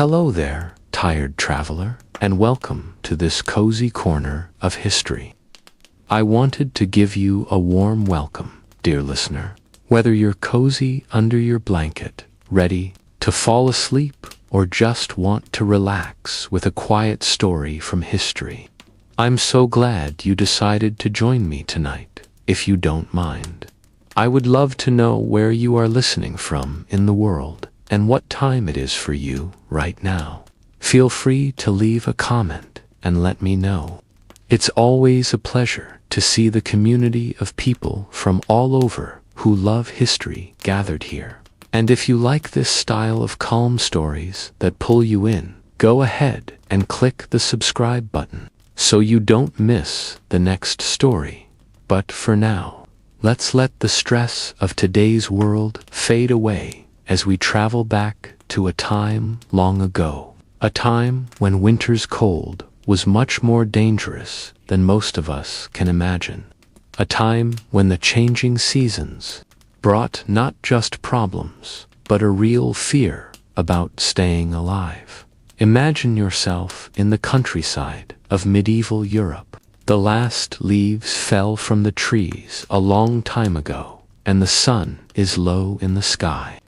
Hello there, tired traveler, and welcome to this cozy corner of history. I wanted to give you a warm welcome, dear listener. Whether you're cozy under your blanket, ready to fall asleep, or just want to relax with a quiet story from history, I'm so glad you decided to join me tonight, if you don't mind. I would love to know where you are listening from in the world, and what time it is for you right now. Feel free to leave a comment and let me know. It's always a pleasure to see the community of people from all over who love history gathered here. And if you like this style of calm stories that pull you in, go ahead and click the subscribe button so you don't miss the next story. But for now, let's let the stress of today's world fade away as we travel back to a time long ago. A time when winter's cold was much more dangerous than most of us can imagine. A time when the changing seasons brought not just problems, but a real fear about staying alive. Imagine yourself in the countryside of medieval Europe. The last leaves fell from the trees a long time ago, and the sun is low in the sky.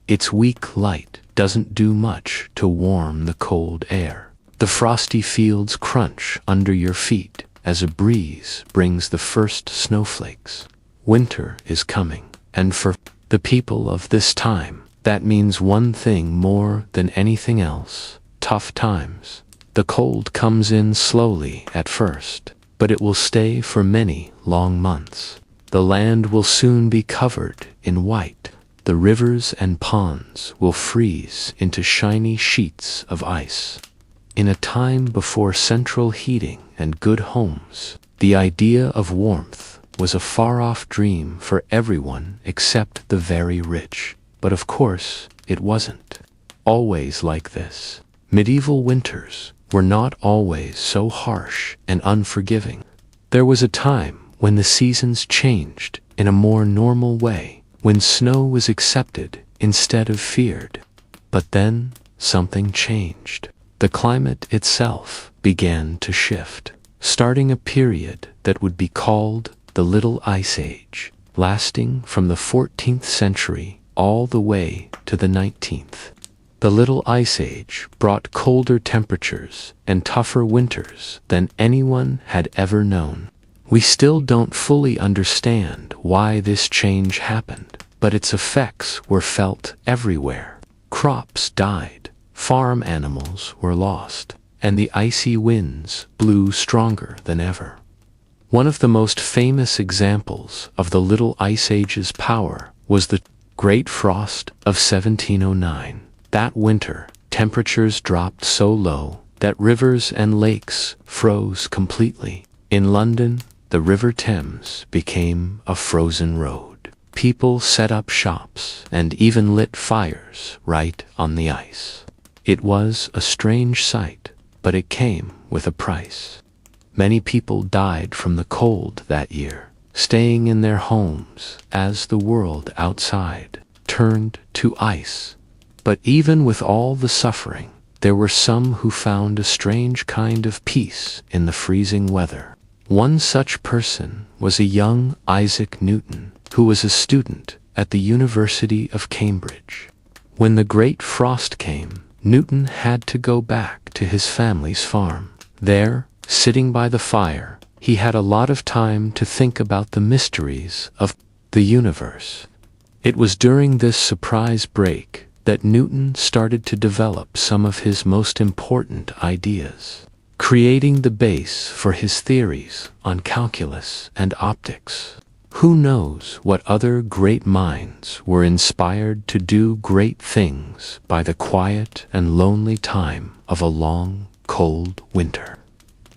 Its weak light doesn't do much to warm the cold air. The frosty fields crunch under your feet as a breeze brings the first snowflakes. Winter is coming, and for the people of this time, that means one thing more than anything else: tough times. The cold comes in slowly at first, but it will stay for many long months. The land will soon be covered in white. The rivers and ponds will freeze into shiny sheets of ice. In a time before central heating and good homes, the idea of warmth was a far-off dream for everyone except the very rich. But of course, it wasn't always like this. Medieval winters were not always so harsh and unforgiving. There was a time when the seasons changed in a more normal way, when snow was accepted instead of feared. But then something changed. The climate itself began to shift, starting a period that would be called the Little Ice Age, lasting from the 14th century all the way to the 19th. The Little Ice Age brought colder temperatures and tougher winters than anyone had ever known. We still don't fully understand why this change happened, but its effects were felt everywhere. Crops died, farm animals were lost, and the icy winds blew stronger than ever. One of the most famous examples of the Little Ice Age's power was the Great Frost of 1709. That winter, temperatures dropped so low that rivers and lakes froze completely. In London, the River Thames became a frozen road. People set up shops and even lit fires right on the ice. It was a strange sight, but it came with a price. Many people died from the cold that year, staying in their homes as the world outside turned to ice. But even with all the suffering, there were some who found a strange kind of peace in the freezing weather. One such person was a young Isaac Newton, who was a student at the University of Cambridge. When the Great Frost came, Newton had to go back to his family's farm. There, sitting by the fire, he had a lot of time to think about the mysteries of the universe. It was during this surprise break that Newton started to develop some of his most important ideas, creating the base for his theories on calculus and optics. Who knows what other great minds were inspired to do great things by the quiet and lonely time of a long, cold winter.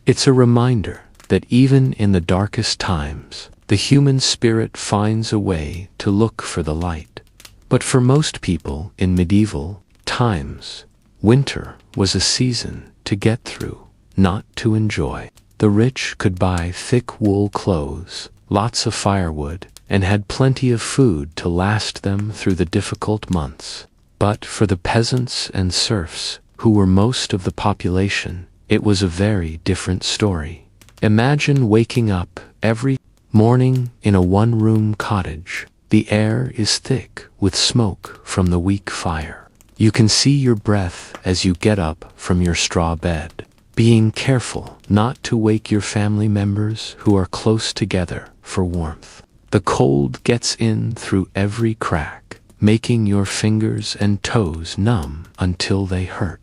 It's a reminder that even in the darkest times, the human spirit finds a way to look for the light. But for most people in medieval times, winter was a season to get through, not to enjoy. The rich could buy thick wool clothes, lots of firewood, and had plenty of food to last them through the difficult months. But for the peasants and serfs who were most of the population, it was a very different story. Imagine waking up every morning in a one-room cottage. The air is thick with smoke from the weak fire. You can see your breath as you get up from your straw bed, being careful not to wake your family members who are close together for warmth. The cold gets in through every crack, making your fingers and toes numb until they hurt.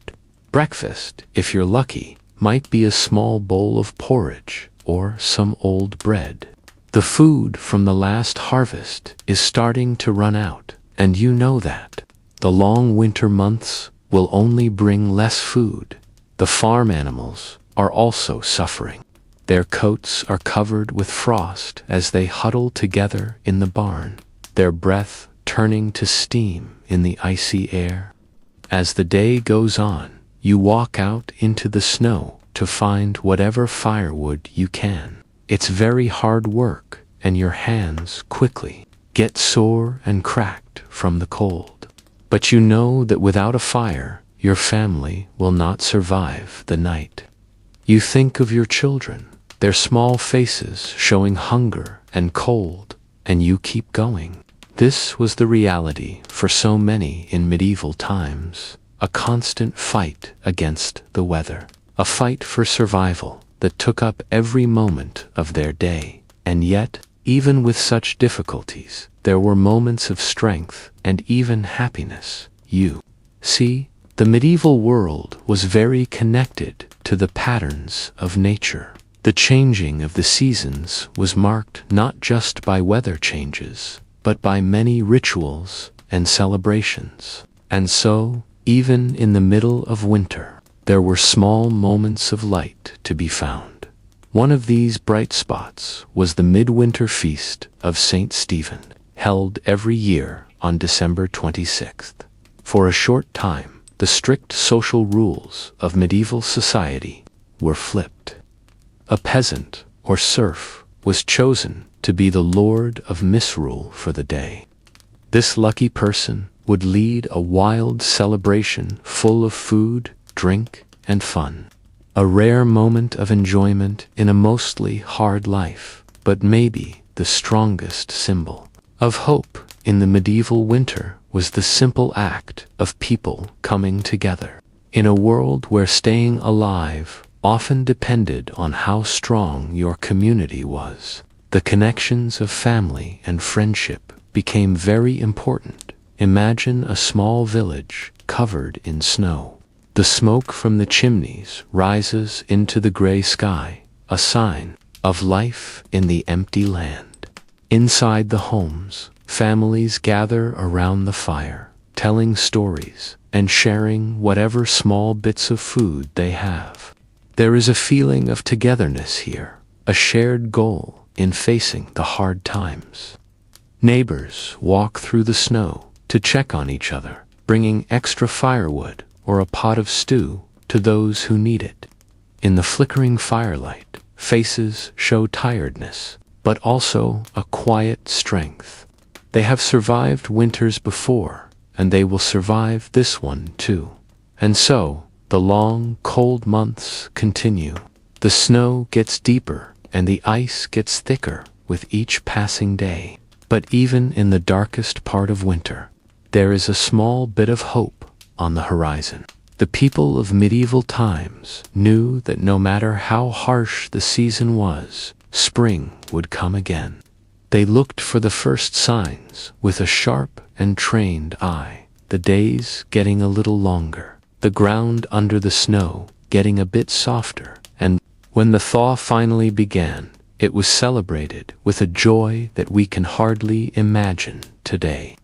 Breakfast, if you're lucky, might be a small bowl of porridge or some old bread. The food from the last harvest is starting to run out, and you know that. The long winter months will only bring less food. The farm animals are also suffering. Their coats are covered with frost as they huddle together in the barn, their breath turning to steam in the icy air. As the day goes on, you walk out into the snow to find whatever firewood you can. It's very hard work, and your hands quickly get sore and cracked from the cold. But you know that without a fire, your family will not survive the night. You think of your children, their small faces showing hunger and cold, and you keep going. This was the reality for so many in medieval times, a constant fight against the weather, a fight for survival that took up every moment of their day. And yet, even with such difficulties, there were moments of strength and even happiness. You see, the medieval world was very connected to the patterns of nature. The changing of the seasons was marked not just by weather changes, but by many rituals and celebrations. And so, even in the middle of winter, there were small moments of light to be found. One of these bright spots was the midwinter feast of St. Stephen, held every year on December 26th. For a short time, the strict social rules of medieval society were flipped. A peasant or serf was chosen to be the lord of misrule for the day. This lucky person would lead a wild celebration full of food, drink, and fun. A rare moment of enjoyment in a mostly hard life, but maybe the strongest symbol of hope in the medieval winter was the simple act of people coming together. In a world where staying alive often depended on how strong your community was, the connections of family and friendship became very important. Imagine a small village covered in snow. The smoke from the chimneys rises into the gray sky, a sign of life in the empty land. Inside the homes, families gather around the fire, telling stories and sharing whatever small bits of food they have. There is a feeling of togetherness here, a shared goal in facing the hard times. Neighbors walk through the snow to check on each other, bringing extra firewood or a pot of stew to those who need it. In the flickering firelight, faces show tiredness, but also a quiet strength. They have survived winters before, and they will survive this one too. And so, the long, cold months continue. The snow gets deeper, and the ice gets thicker with each passing day. But even in the darkest part of winter, there is a small bit of hope on the horizon. The people of medieval times knew that no matter how harsh the season was, spring would come again. They looked for the first signs with a sharp and trained eye, the days getting a little longer, the ground under the snow getting a bit softer, and when the thaw finally began, it was celebrated with a joy that we can hardly imagine today.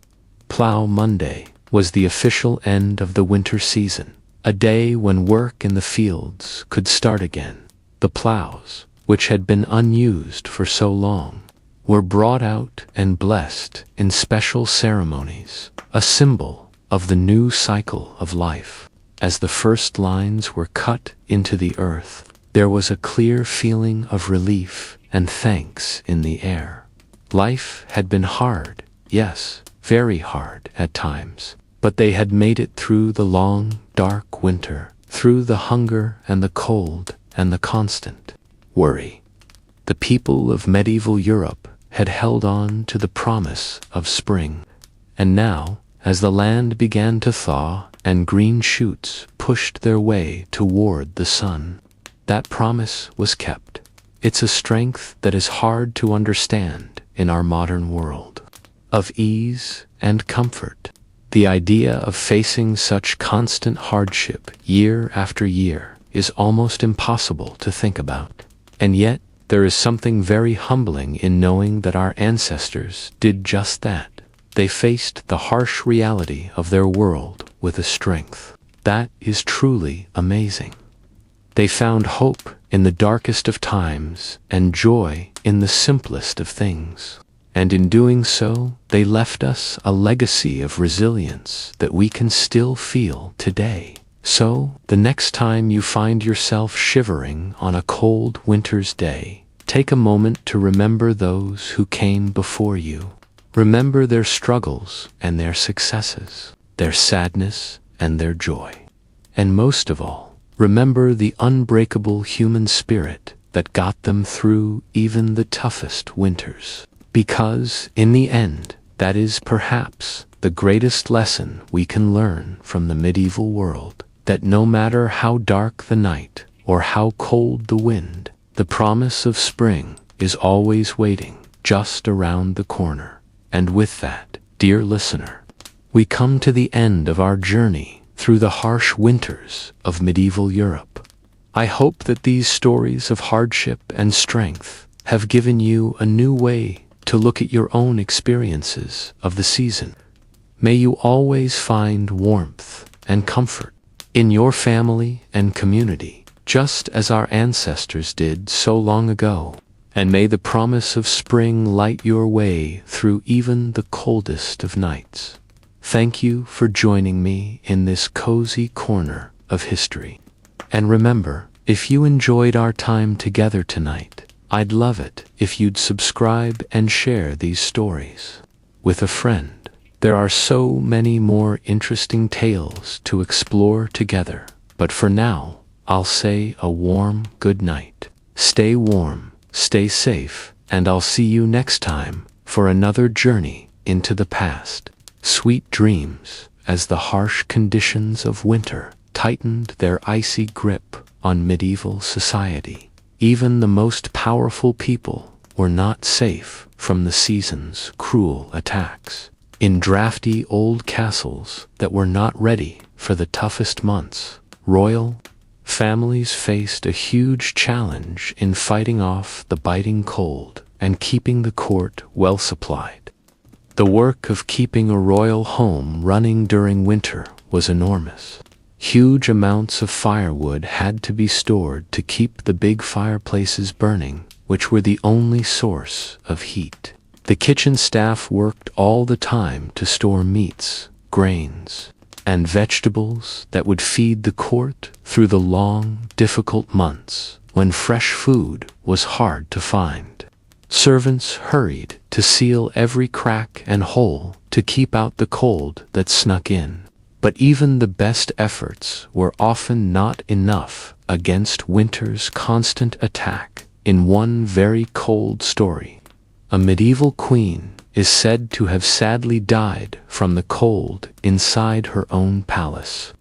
Plow Monday was the official end of the winter season, a day when work in the fields could start again. The plows, which had been unused for so long, were brought out and blessed in special ceremonies, a symbol of the new cycle of life. As the first lines were cut into the earth, there was a clear feeling of relief and thanks in the air. Life had been hard, yes, very hard at times, but they had made it through the long, dark winter, through the hunger and the cold and the constant worry. The people of medieval Europe had held on to the promise of spring. And now, as the land began to thaw and green shoots pushed their way toward the sun, that promise was kept. It's a strength that is hard to understand in our modern world of ease and comfort. The idea of facing such constant hardship year after year is almost impossible to think about. And yet, there is something very humbling in knowing that our ancestors did just that. They faced the harsh reality of their world with a strength that is truly amazing. They found hope in the darkest of times and joy in the simplest of things. And in doing so, they left us a legacy of resilience that we can still feel today. So, the next time you find yourself shivering on a cold winter's day, take a moment to remember those who came before you. Remember their struggles and their successes, their sadness and their joy. And most of all, remember the unbreakable human spirit that got them through even the toughest winters. Because, in the end, that is perhaps the greatest lesson we can learn from the medieval world, that no matter how dark the night or how cold the wind, the promise of spring is always waiting just around the corner. And with that, dear listener, we come to the end of our journey through the harsh winters of medieval Europe. I hope that these stories of hardship and strength have given you a new way to look at your own experiences of the season. May you always find warmth and comfort in your family and community, just as our ancestors did so long ago. And may the promise of spring light your way through even the coldest of nights. Thank you for joining me in this cozy corner of history. And remember, if you enjoyed our time together tonight, I'd love it if you'd subscribe and share these stories with a friend. There are so many more interesting tales to explore together, but for now, I'll say a warm good night. Stay warm, stay safe, and I'll see you next time for another journey into the past. Sweet dreams as the harsh conditions of winter tightened their icy grip on medieval society. Even the most powerful people were not safe from the season's cruel attacks. In drafty old castles that were not ready for the toughest months, royal families faced a huge challenge in fighting off the biting cold and keeping the court well supplied. The work of keeping a royal home running during winter was enormous. Huge amounts of firewood had to be stored to keep the big fireplaces burning, which were the only source of heat. The kitchen staff worked all the time to store meats, grains, and vegetables that would feed the court through the long, difficult months when fresh food was hard to find. Servants hurried to seal every crack and hole to keep out the cold that snuck in. But even the best efforts were often not enough against winter's constant attack. In one very cold story, a medieval queen is said to have sadly died from the cold inside her own palace.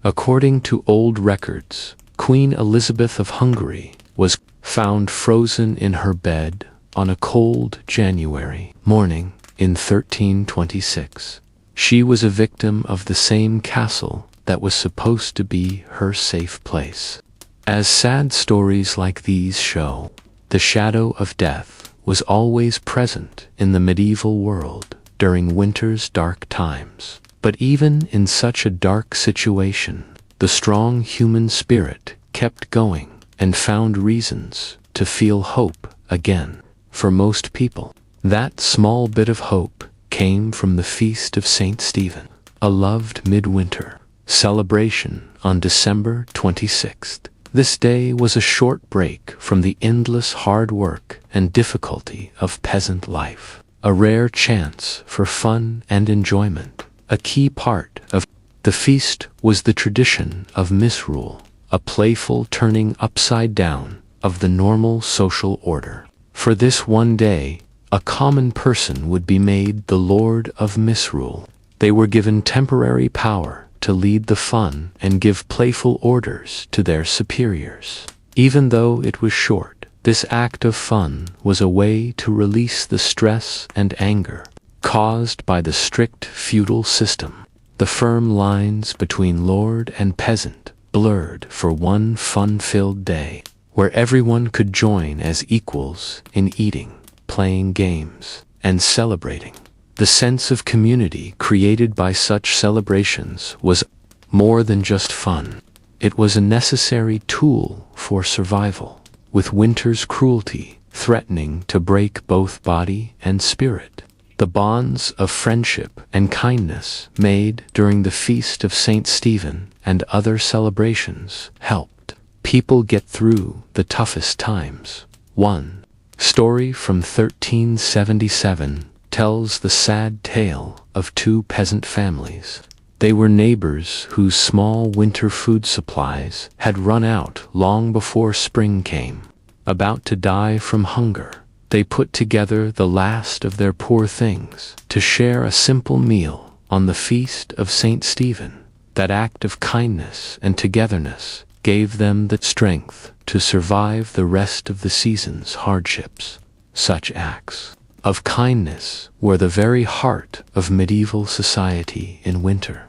According to old records, Queen Elizabeth of Hungary was found frozen in her bed on a cold January morning in 1326. She was a victim of the same castle that was supposed to be her safe place. As sad stories like these show, the shadow of death was always present in the medieval world during winter's dark times. But even in such a dark situation, the strong human spirit kept going and found reasons to feel hope again. For most people, that small bit of hope came from the feast of St. Stephen, a loved midwinter celebration on December 26th. This day was a short break from the endless hard work and difficulty of peasant life, a rare chance for fun and enjoyment. A key part of the feast was the tradition of misrule, a playful turning upside down of the normal social order. For this one day, a common person would be made the lord of misrule. They were given temporary power to lead the fun and give playful orders to their superiors. Even though it was short, this act of fun was a way to release the stress and anger caused by the strict feudal system. The firm lines between lord and peasant blurred for one fun-filled day, where everyone could join as equals in eating, playing games, and celebrating. The sense of community created by such celebrations was more than just fun. It was a necessary tool for survival, with winter's cruelty threatening to break both body and spirit. The bonds of friendship and kindness made during the feast of St. Stephen and other celebrations helped people get through the toughest times. One story from 1377 tells the sad tale of two peasant families. They were neighbors whose small winter food supplies had run out long before spring came. About to die from hunger, they put together the last of their poor things to share a simple meal on the feast of St. Stephen. That act of kindness and togetherness gave them the strength to survive the rest of the season's hardships. Such acts of kindness were the very heart of medieval society in winter.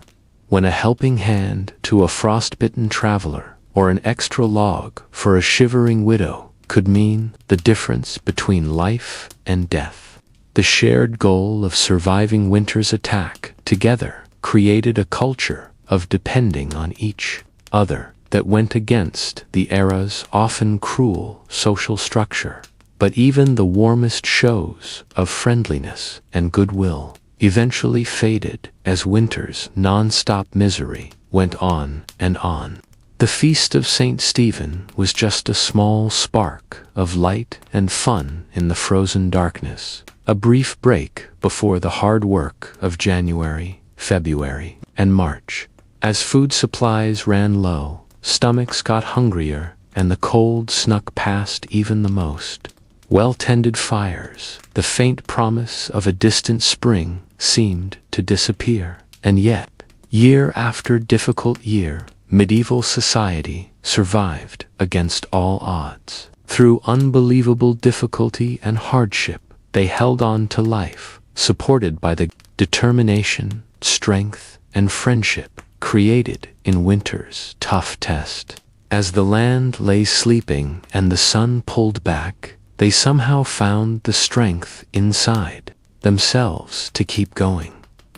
When a helping hand to a frostbitten traveler or an extra log for a shivering widow could mean the difference between life and death. The shared goal of surviving winter's attack together created a culture of depending on each other that went against the era's often cruel social structure. But even the warmest shows of friendliness and goodwill eventually faded as winter's non-stop misery went on and on. The feast of St. Stephen was just a small spark of light and fun in the frozen darkness, a brief break before the hard work of January, February, and March. As food supplies ran low, stomachs got hungrier, and the cold snuck past even the most well-tended fires. The faint promise of a distant spring seemed to disappear. And yet, year after difficult year, medieval society survived against all odds. Through unbelievable difficulty and hardship, they held on to life, supported by the determination, strength, and friendship created in winter's tough test. As the land lay sleeping and the sun pulled back, they somehow found the strength inside themselves to keep going.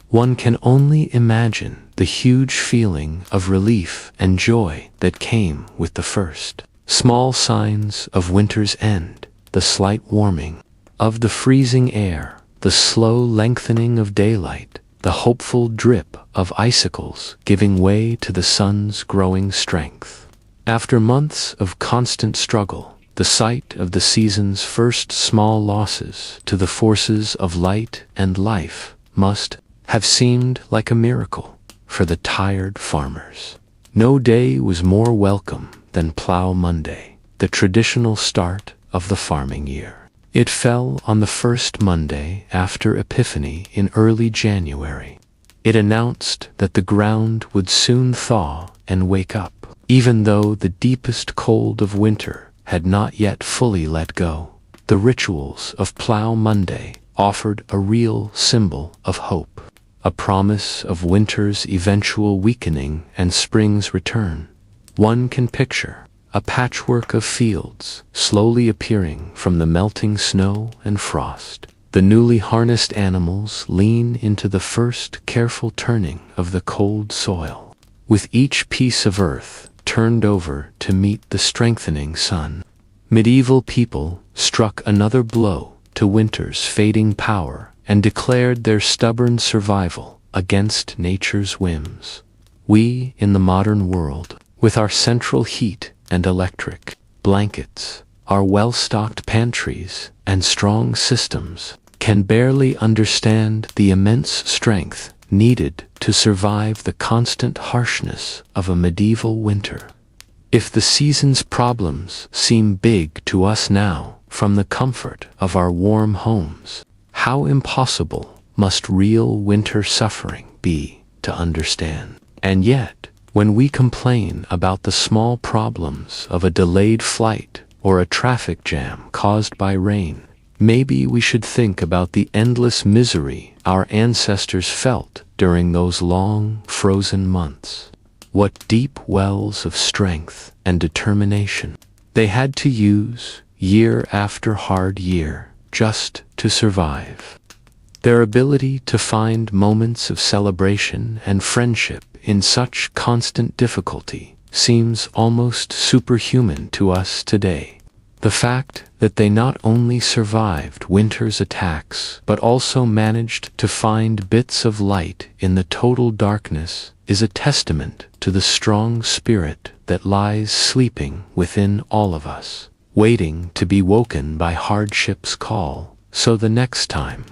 One can only imagine the huge feeling of relief and joy that came with the first small signs of winter's end, the slight warming of the freezing air, the slow lengthening of daylight, the hopeful drip of icicles giving way to the sun's growing strength. After months of constant struggle, the sight of the season's first small losses to the forces of light and life must have seemed like a miracle for the tired farmers. No day was more welcome than Plough Monday, the traditional start of the farming year. It fell on the first Monday after Epiphany in early January. It announced that the ground would soon thaw and wake up, even though the deepest cold of winter had not yet fully let go. The rituals of Plough Monday offered a real symbol of hope, a promise of winter's eventual weakening and spring's return. One can picture a patchwork of fields slowly appearing from the melting snow and frost. The newly harnessed animals lean into the first careful turning of the cold soil, with each piece of earth turned over to meet the strengthening sun. Medieval people struck another blow to winter's fading power and declared their stubborn survival against nature's whims. We, in the modern world, with our central heat and electric blankets, our well-stocked pantries, and strong systems, can barely understand the immense strength needed to survive the constant harshness of a medieval winter. If the season's problems seem big to us now from the comfort of our warm homes, how impossible must real winter suffering be to understand? And yet, when we complain about the small problems of a delayed flight or a traffic jam caused by rain, maybe we should think about the endless misery our ancestors felt during those long, frozen months. What deep wells of strength and determination they had to use year after hard year just to survive. Their ability to find moments of celebration and friendship in such constant difficulty seems almost superhuman to us today. The fact that they not only survived winter's attacks but also managed to find bits of light in the total darkness is a testament to the strong spirit that lies sleeping within all of us, waiting to be woken by hardship's call. So the next time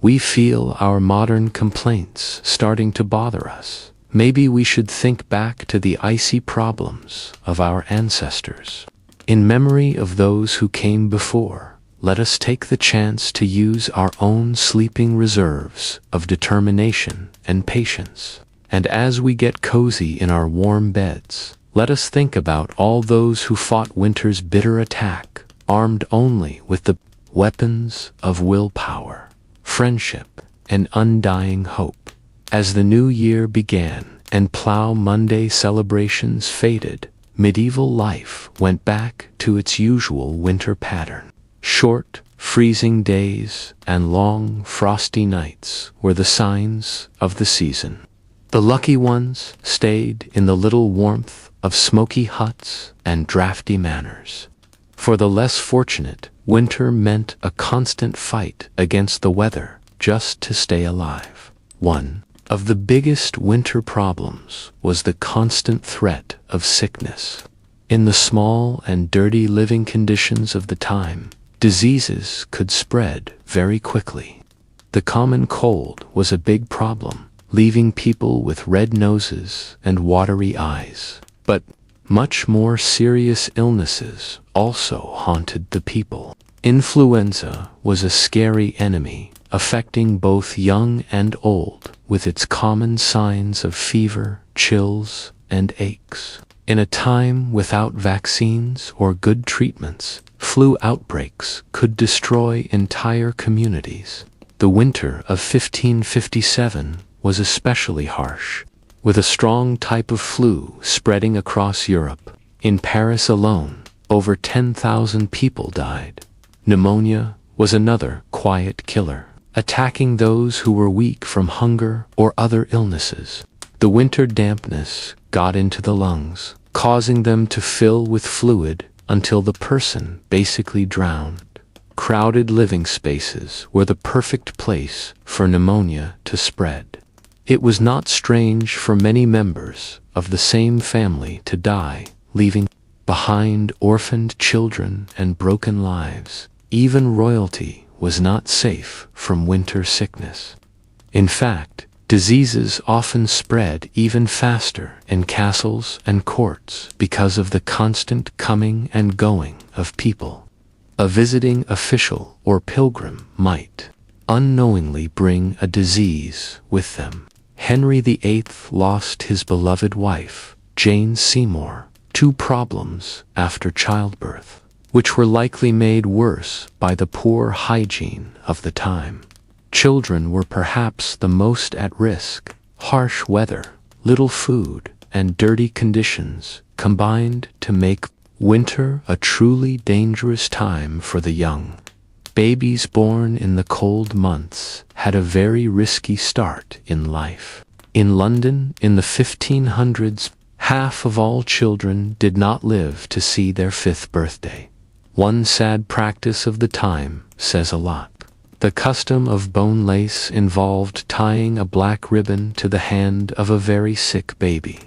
we feel our modern complaints starting to bother us, maybe we should think back to the icy problems of our ancestors. In memory of those who came before, let us take the chance to use our own sleeping reserves of determination and patience. And as we get cozy in our warm beds, let us think about all those who fought winter's bitter attack, armed only with the weapons of willpower, friendship, and undying hope. As the new year began and Plough Monday celebrations faded, medieval life went back to its usual winter pattern. Short, freezing days and long, frosty nights were the signs of the season. The lucky ones stayed in the little warmth of smoky huts and drafty manors. For the less fortunate, winter meant a constant fight against the weather just to stay alive. One of the biggest winter problems was the constant threat of sickness. In the small and dirty living conditions of the time, diseases could spread very quickly. The common cold was a big problem, leaving people with red noses and watery eyes. But much more serious illnesses also haunted the people. Influenza was a scary enemy, affecting both young and old, with its common signs of fever, chills, and aches. In a time without vaccines or good treatments, flu outbreaks could destroy entire communities. The winter of 1557 was especially harsh, with a strong type of flu spreading across Europe. In Paris alone, over 10,000 people died. Pneumonia was another quiet killer, attacking those who were weak from hunger or other illnesses. The winter dampness got into the lungs, causing them to fill with fluid until the person basically drowned. Crowded living spaces were the perfect place for pneumonia to spread. It was not strange for many members of the same family to die, leaving behind orphaned children and broken lives. Even royalty was not safe from winter sickness. In fact, diseases often spread even faster in castles and courts because of the constant coming and going of people. A visiting official or pilgrim might unknowingly bring a disease with them. Henry VIII lost his beloved wife, Jane Seymour, to problems after childbirth, which were likely made worse by the poor hygiene of the time. Children were perhaps the most at risk. Harsh weather, little food, and dirty conditions combined to make winter a truly dangerous time for the young. Babies born in the cold months had a very risky start in life. In London in the 1500s, half of all children did not live to see their 5th birthday. One sad practice of the time says a lot. The custom of bone lace involved tying a black ribbon to the hand of a very sick baby.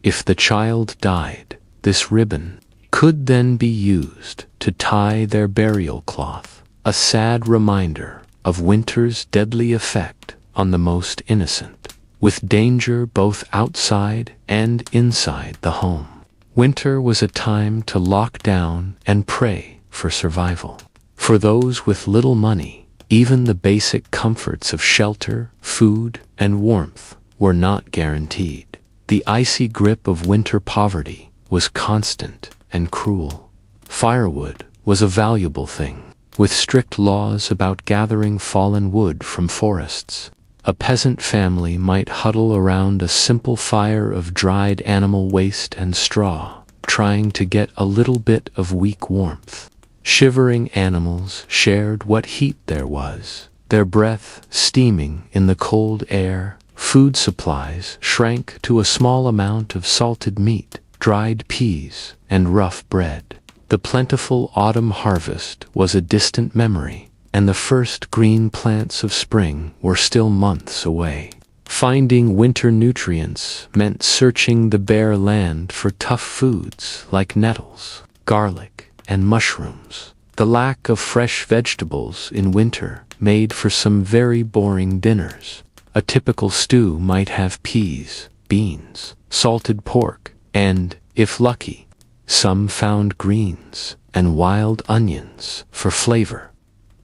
If the child died, this ribbon could then be used to tie their burial cloth, a sad reminder of winter's deadly effect on the most innocent, with danger both outside and inside the home. Winter was a time to lock down and pray for survival. For those with little money, even the basic comforts of shelter, food, and warmth were not guaranteed. The icy grip of winter poverty was constant and cruel. Firewood was a valuable thing, with strict laws about gathering fallen wood from forests. A peasant family might huddle around a simple fire of dried animal waste and straw, trying to get a little bit of weak warmth. Shivering animals shared what heat there was, their breath steaming in the cold air. Food supplies shrank to a small amount of salted meat, dried peas, and rough bread. The plentiful autumn harvest was a distant memory, and the first green plants of spring were still months away. Finding winter nutrients meant searching the bare land for tough foods like nettles, garlic, and mushrooms. The lack of fresh vegetables in winter made for some very boring dinners. A typical stew might have peas, beans, salted pork, and, if lucky, some found greens and wild onions for flavor.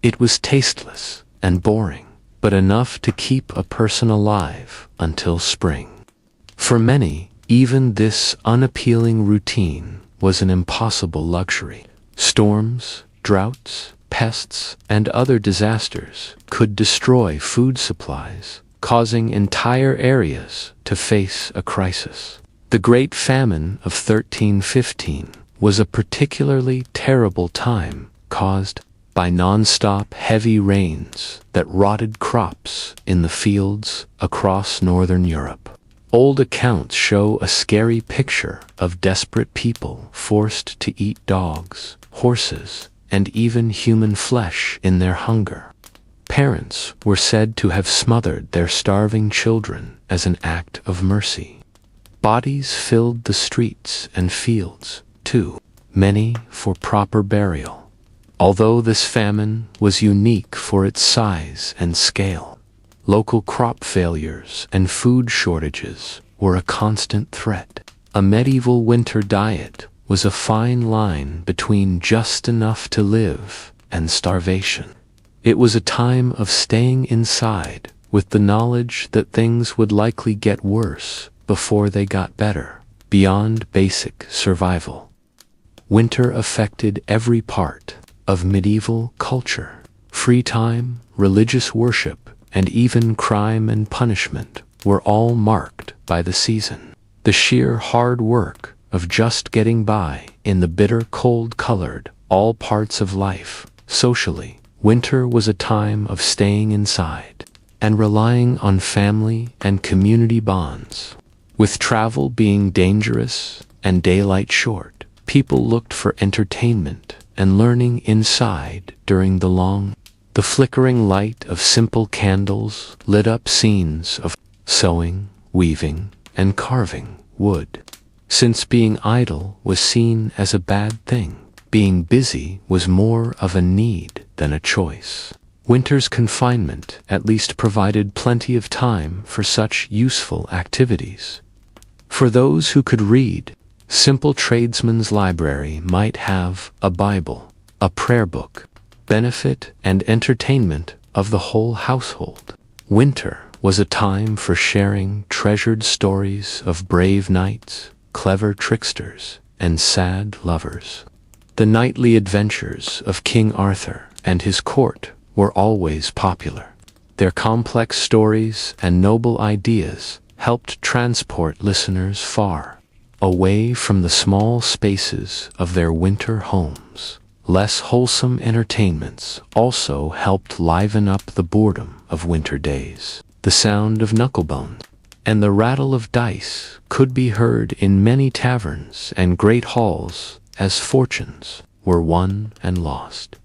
It was tasteless and boring, but enough to keep a person alive until spring. For many, even this unappealing routine was an impossible luxury. Storms, droughts, pests, and other disasters could destroy food supplies, causing entire areas to face a crisis. The Great Famine of 1315 was a particularly terrible time, caused by non-stop heavy rains that rotted crops in the fields across northern Europe. Old accounts show a scary picture of desperate people forced to eat dogs, horses, and even human flesh in their hunger. Parents were said to have smothered their starving children as an act of mercy. Bodies filled the streets and fields, too, many for proper burial. Although this famine was unique for its size and scale, local crop failures and food shortages were a constant threat. A medieval winter diet was a fine line between just enough to live and starvation. It was a time of staying inside with the knowledge that things would likely get worse before they got better, beyond basic survival. Winter affected every part of medieval culture. Free time, religious worship, and even crime and punishment were all marked by the season. The sheer hard work of just getting by in the bitter cold colored all parts of life. Socially, winter was a time of staying inside and relying on family and community bonds. With travel being dangerous and daylight short, people looked for entertainment and learning inside during the long. The flickering light of simple candles lit up scenes of sewing, weaving, and carving wood. Since being idle was seen as a bad thing, being busy was more of a need than a choice. Winter's confinement at least provided plenty of time for such useful activities. For those who could read, simple tradesman's library might have a Bible, a prayer book, benefit and entertainment of the whole household. Winter was a time for sharing treasured stories of brave knights, clever tricksters, and sad lovers. The knightly adventures of King Arthur and his court were always popular. Their complex stories and noble ideas helped transport listeners far away from the small spaces of their winter homes. Less wholesome entertainments also helped liven up the boredom of winter days. The sound of knucklebones and the rattle of dice could be heard in many taverns and great halls as fortunes were won and lost.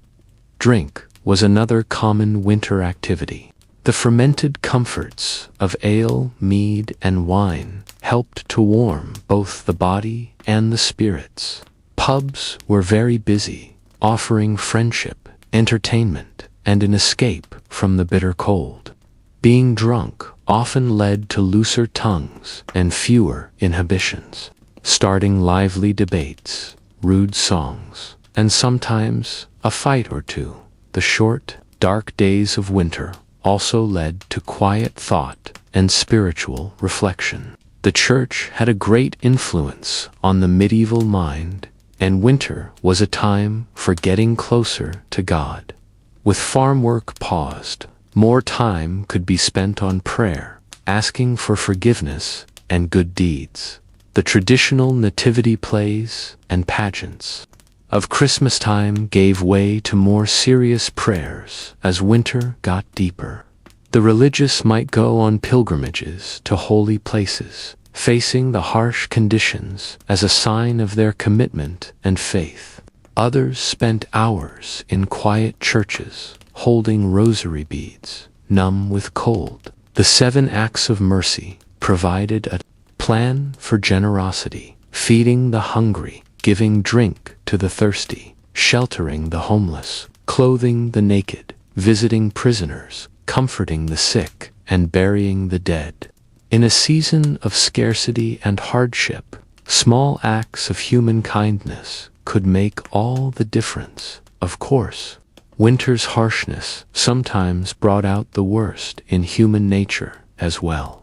Drink was another common winter activity. The fermented comforts of ale, mead, and wine helped to warm both the body and the spirits. Pubs were very busy, offering friendship, entertainment, and an escape from the bitter cold. Being drunk often led to looser tongues and fewer inhibitions. starting lively debates, rude songs, and sometimes a fight or two. The short, dark days of winter also led to quiet thought and spiritual reflection. The church had a great influence on the medieval mind, and winter was a time for getting closer to God. With farm work paused, more time could be spent on prayer, asking for forgiveness and good deeds. The traditional nativity plays and pageants of Christmas time gave way to more serious prayers as winter got deeper. The religious might go on pilgrimages to holy places, facing the harsh conditions as a sign of their commitment and faith. Others spent hours in quiet churches, holding rosary beads, numb with cold. The 7 acts of mercy provided a plan for generosity, feeding the hungry, giving drink to the thirsty, sheltering the homeless, clothing the naked, visiting prisoners, comforting the sick, and burying the dead. In a season of scarcity and hardship, small acts of human kindness could make all the difference. Of course, winter's harshness sometimes brought out the worst in human nature as well.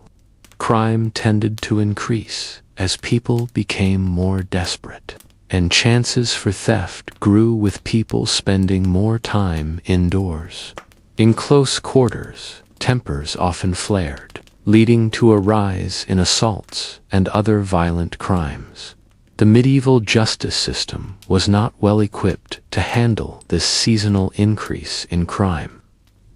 Crime tended to increase as people became more desperate, and chances for theft grew with people spending more time indoors. In close quarters, tempers often flared, leading to a rise in assaults and other violent crimes. The medieval justice system was not well equipped to handle this seasonal increase in crime.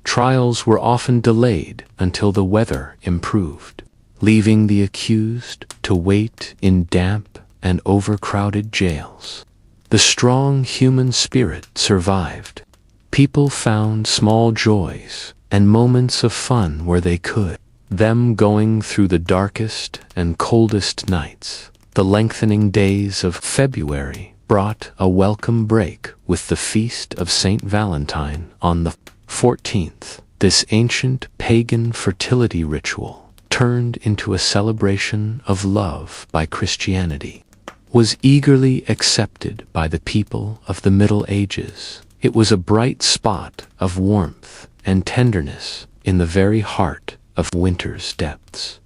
Trials were often delayed until the weather improved, leaving the accused to wait in damp and overcrowded jails. The strong human spirit survived. People found small joys and moments of fun where they could, them going through the darkest and coldest nights. The lengthening days of February brought a welcome break with the feast of Saint Valentine on the 14th. This ancient pagan fertility ritual, turned into a celebration of love by Christianity, was eagerly accepted by the people of the Middle Ages. It was a bright spot of warmth and tenderness in the very heart of winter's depths.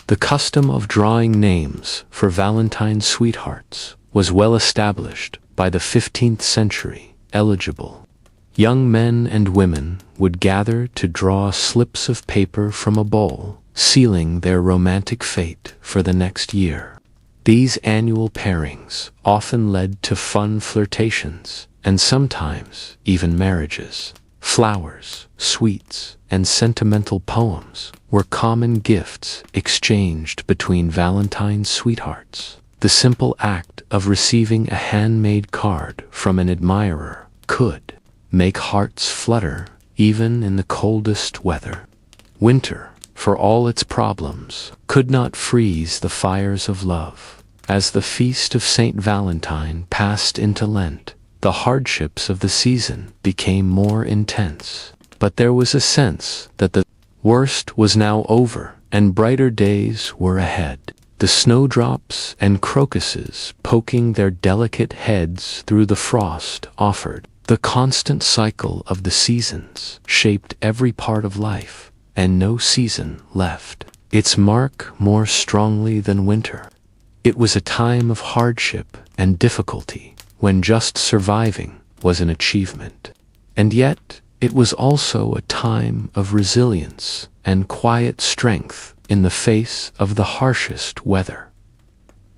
The custom of drawing names for Valentine's sweethearts was well established by the 15th century. Eligible young men and women would gather to draw slips of paper from a bowl, sealing their romantic fate for the next year. These annual pairings often led to fun flirtations and sometimes even marriages. Flowers, sweets, and sentimental poems were common gifts exchanged between Valentine's sweethearts. The simple act of receiving a handmade card from an admirer could make hearts flutter even in the coldest weather. Winter, for all its problems, could not freeze the fires of love. As the feast of Saint Valentine passed into Lent, the hardships of the season became more intense. But there was a sense that the worst was now over and brighter days were ahead. The snowdrops and crocuses poking their delicate heads through the frost offered. The constant cycle of the seasons shaped every part of life, and no season left its mark more strongly than winter. It was a time of hardship and difficulty, when just surviving was an achievement. And yet, it was also a time of resilience and quiet strength in the face of the harshest weather.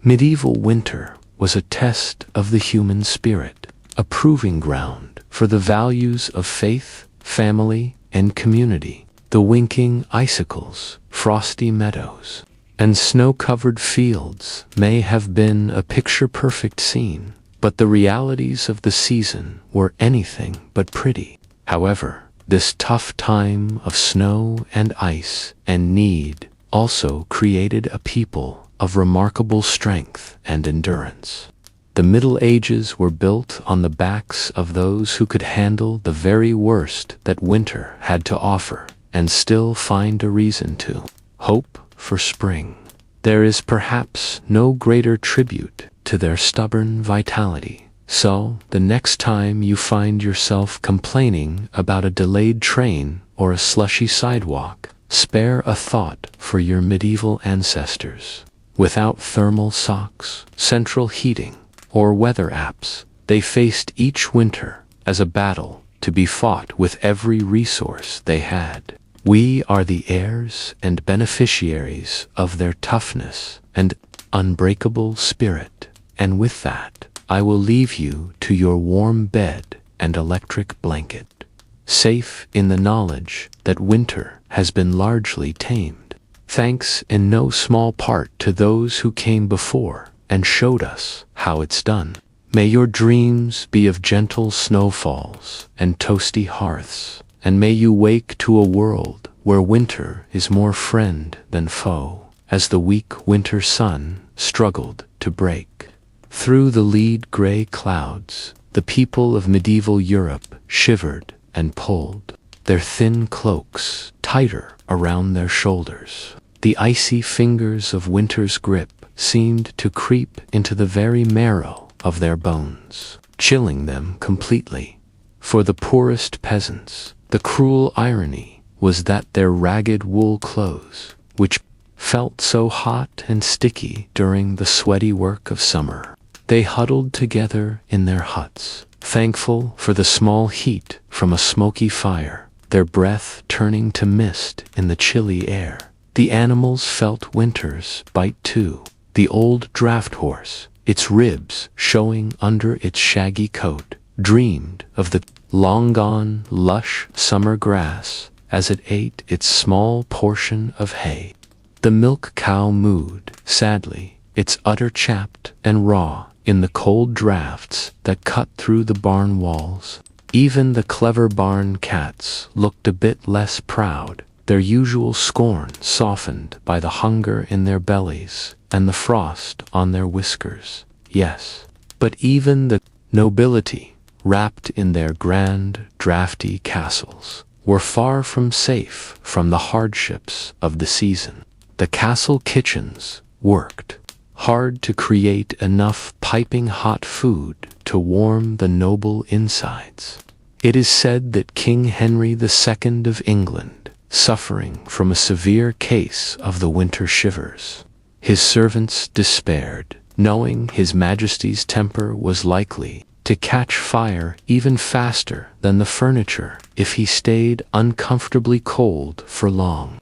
Medieval winter was a test of the human spirit, a proving ground for the values of faith, family, and community. The winking icicles, frosty meadows, and snow-covered fields may have been a picture-perfect scene, but the realities of the season were anything but pretty. However, this tough time of snow and ice and need also created a people of remarkable strength and endurance. The Middle Ages were built on the backs of those who could handle the very worst that winter had to offer and still find a reason to hope for spring. there is perhaps no greater tribute to their stubborn vitality. So, the next time you find yourself complaining about a delayed train or a slushy sidewalk, spare a thought for your medieval ancestors. Without thermal socks, central heating, or weather apps, they faced each winter as a battle to be fought with every resource they had. We are the heirs and beneficiaries of their toughness and unbreakable spirit, and with that, I will leave you to your warm bed and electric blanket, safe in the knowledge that winter has been largely tamed, thanks in no small part to those who came before and showed us how it's done. May your dreams be of gentle snowfalls and toasty hearths, and may you wake to a world where winter is more friend than foe, as the weak winter sun struggled to break. Through the lead gray clouds, the people of medieval Europe shivered and pulled, their thin cloaks tighter around their shoulders. The icy fingers of winter's grip seemed to creep into the very marrow of their bones, chilling them completely. For the poorest peasants, the cruel irony was that their ragged wool clothes, which felt so hot and sticky during the sweaty work of summer, they huddled together in their huts, thankful for the small heat from a smoky fire, their breath turning to mist in the chilly air. The animals felt winter's bite too. The old draft horse, its ribs showing under its shaggy coat, dreamed of the long-gone, lush summer grass as it ate its small portion of hay. The milk cow mooed, sadly, its udder chapped and raw in the cold drafts that cut through the barn walls. Even the clever barn cats looked a bit less proud, their usual scorn softened by the hunger in their bellies and the frost on their whiskers. Yes, but even the nobility, wrapped in their grand, drafty castles, were far from safe from the hardships of the season. The castle kitchens worked hard to create enough piping hot food to warm the noble insides. It is said that King Henry II of England, suffering from a severe case of the winter shivers, his servants despaired, knowing His Majesty's temper was likely to catch fire even faster than the furniture if he stayed uncomfortably cold for long.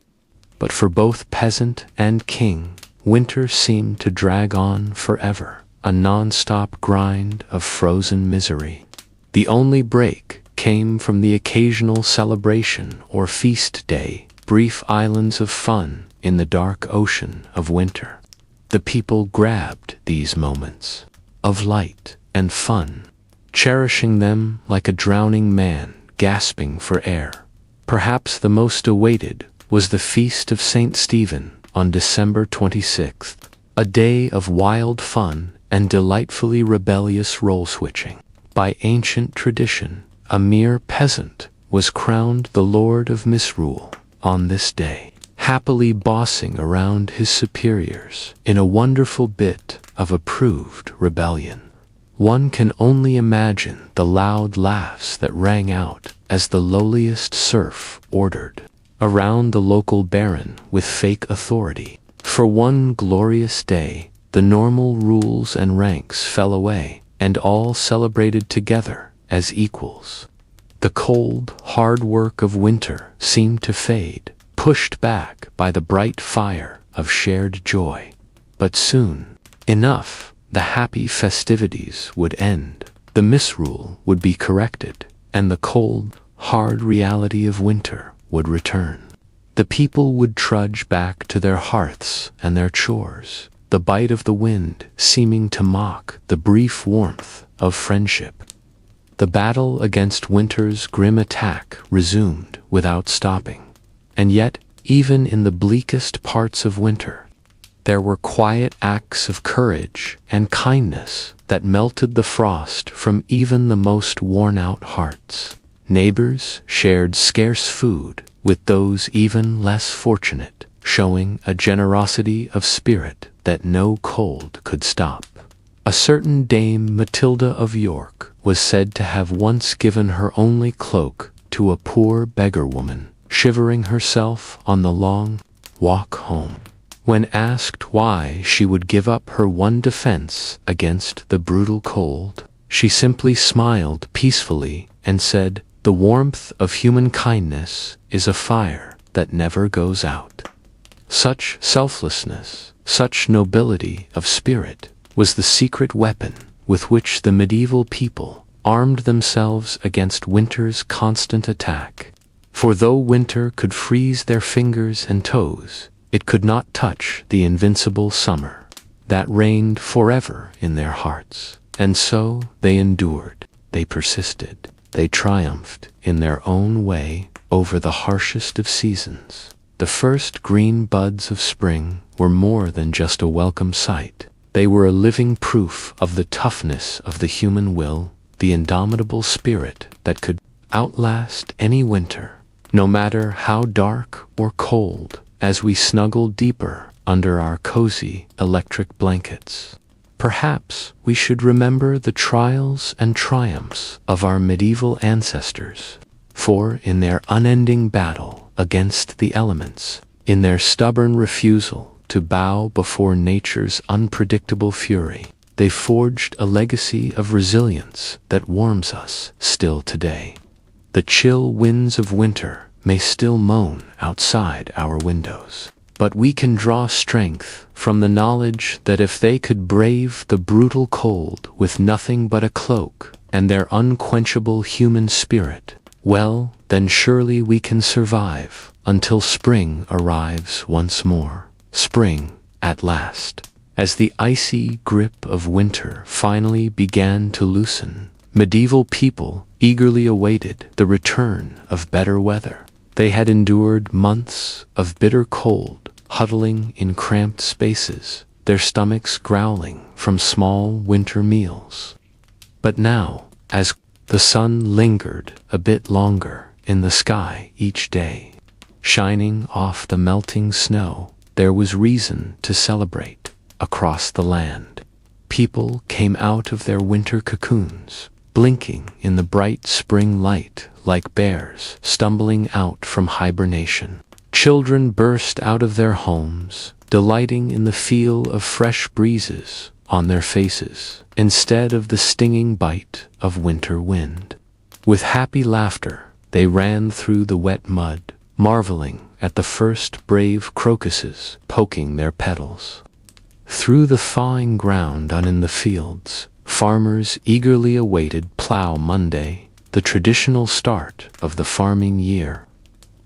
But for both peasant and king, winter seemed to drag on forever, a non-stop grind of frozen misery. The only break came from the occasional celebration or feast day, brief islands of fun in the dark ocean of winter. The people grabbed these moments of light and fun, cherishing them like a drowning man gasping for air. Perhaps the most awaited was the Feast of St. Stephen on December 26th, a day of wild fun and delightfully rebellious role-switching. By ancient tradition, a mere peasant was crowned the Lord of Misrule on this day, happily bossing around his superiors in a wonderful bit of approved rebellion. One can only imagine the loud laughs that rang out as the lowliest serf ordered around the local baron with fake authority. For one glorious day, the normal rules and ranks fell away, and all celebrated together as equals. The cold, hard work of winter seemed to fade, pushed back by the bright fire of shared joy. But soon enough, the happy festivities would end, the misrule would be corrected, and the cold, hard reality of winter would return. The people would trudge back to their hearths and their chores, the bite of the wind seeming to mock the brief warmth of friendship. The battle against winter's grim attack resumed without stopping. And yet, even in the bleakest parts of winter, there were quiet acts of courage and kindness that melted the frost from even the most worn-out hearts. Neighbors shared scarce food with those even less fortunate, showing a generosity of spirit that no cold could stop. A certain Dame Matilda of York was said to have once given her only cloak to a poor beggar woman, shivering herself on the long walk home. When asked why she would give up her one defense against the brutal cold, she simply smiled peacefully and said, "The warmth of human kindness is a fire that never goes out." Such selflessness, such nobility of spirit, was the secret weapon with which the medieval people armed themselves against winter's constant attack. For though winter could freeze their fingers and toes, it could not touch the invincible summer that reigned forever in their hearts. And so they endured, they persisted, they triumphed in their own way over the harshest of seasons. The first green buds of spring were more than just a welcome sight. They were a living proof of the toughness of the human will, the indomitable spirit that could outlast any winter, no matter how dark or cold, as we snuggled deeper under our cozy electric blankets. Perhaps we should remember the trials and triumphs of our medieval ancestors, for in their unending battle against the elements, in their stubborn refusal to bow before nature's unpredictable fury, they forged a legacy of resilience that warms us still today. The chill winds of winter may still moan outside our windows, but we can draw strength from the knowledge that if they could brave the brutal cold with nothing but a cloak and their unquenchable human spirit, well, then surely we can survive until spring arrives once more. Spring, at last. As the icy grip of winter finally began to loosen, medieval people eagerly awaited the return of better weather. They had endured months of bitter cold, huddling in cramped spaces, their stomachs growling from small winter meals. But now, as the sun lingered a bit longer in the sky each day, shining off the melting snow, there was reason to celebrate. Across the land, people came out of their winter cocoons, blinking in the bright spring light like bears stumbling out from hibernation. Children burst out of their homes, delighting in the feel of fresh breezes on their faces, instead of the stinging bite of winter wind. With happy laughter, they ran through the wet mud, marveling at the first brave crocuses poking their petals. Through the thawing ground and in the fields, farmers eagerly awaited Plough Monday, the traditional start of the farming year.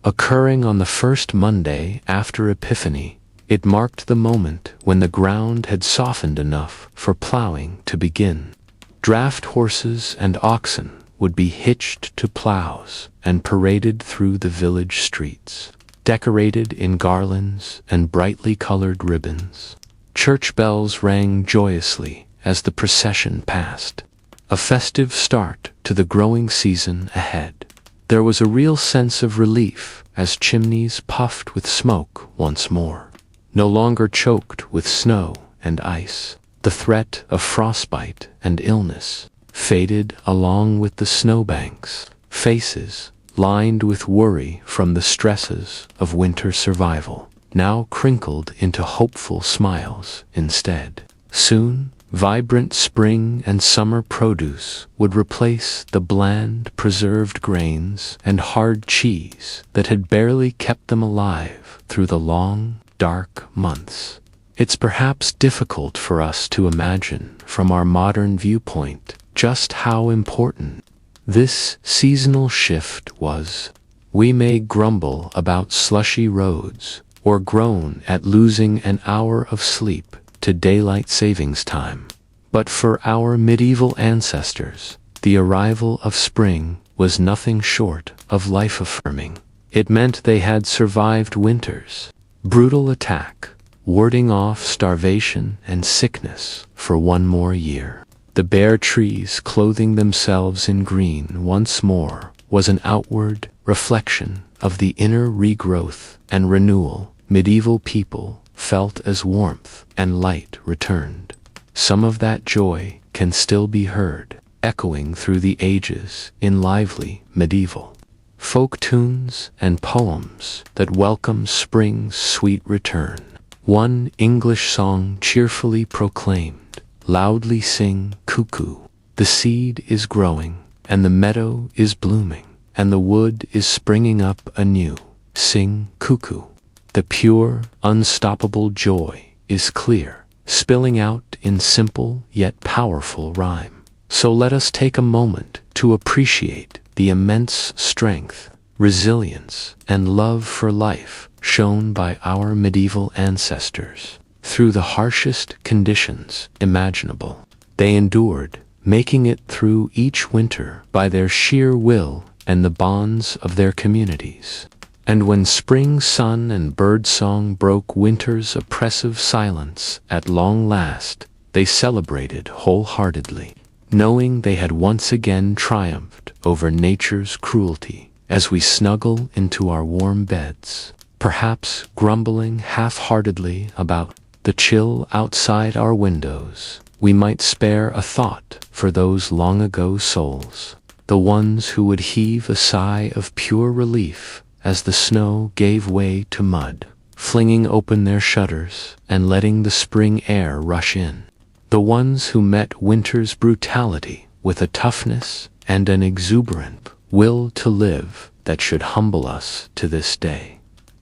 Occurring on the first Monday after Epiphany, it marked the moment when the ground had softened enough for plowing to begin. Draft horses and oxen would be hitched to plows and paraded through the village streets, decorated in garlands and brightly colored ribbons. Church bells rang joyously as the procession passed, a festive start to the growing season ahead. There was a real sense of relief as chimneys puffed with smoke once more. No longer choked with snow and ice, the threat of frostbite and illness faded along with the snowbanks, faces lined with worry from the stresses of winter survival now crinkled into hopeful smiles instead. Soon, vibrant spring and summer produce would replace the bland, preserved grains and hard cheese that had barely kept them alive through the long, dark months. It's perhaps difficult for us to imagine from our modern viewpoint just how important this seasonal shift was. We may grumble about slushy roads, or groan at losing an hour of sleep to daylight savings time. But for our medieval ancestors, the arrival of spring was nothing short of life-affirming. It meant they had survived winter's brutal attack, warding off starvation and sickness for one more year. The bare trees clothing themselves in green once more was an outward reflection of the inner regrowth and renewal medieval people felt as warmth and light returned. Some of that joy can still be heard, echoing through the ages in lively medieval folk tunes and poems that welcome spring's sweet return. One English song cheerfully proclaimed, "Loudly sing, cuckoo, the seed is growing, and the meadow is blooming, and the wood is springing up anew. Sing, cuckoo." The pure, unstoppable joy is clear, spilling out in simple yet powerful rhyme. So let us take a moment to appreciate the immense strength, resilience, and love for life shown by our medieval ancestors. Through the harshest conditions imaginable, they endured, making it through each winter by their sheer will and the bonds of their communities. And when spring sun and birdsong broke winter's oppressive silence at long last, they celebrated wholeheartedly, knowing they had once again triumphed over nature's cruelty. As we snuggle into our warm beds, perhaps grumbling half-heartedly about the chill outside our windows, we might spare a thought for those long-ago souls, the ones who would heave a sigh of pure relief as the snow gave way to mud, flinging open their shutters and letting the spring air rush in. The ones who met winter's brutality with a toughness and an exuberant will to live that should humble us to this day.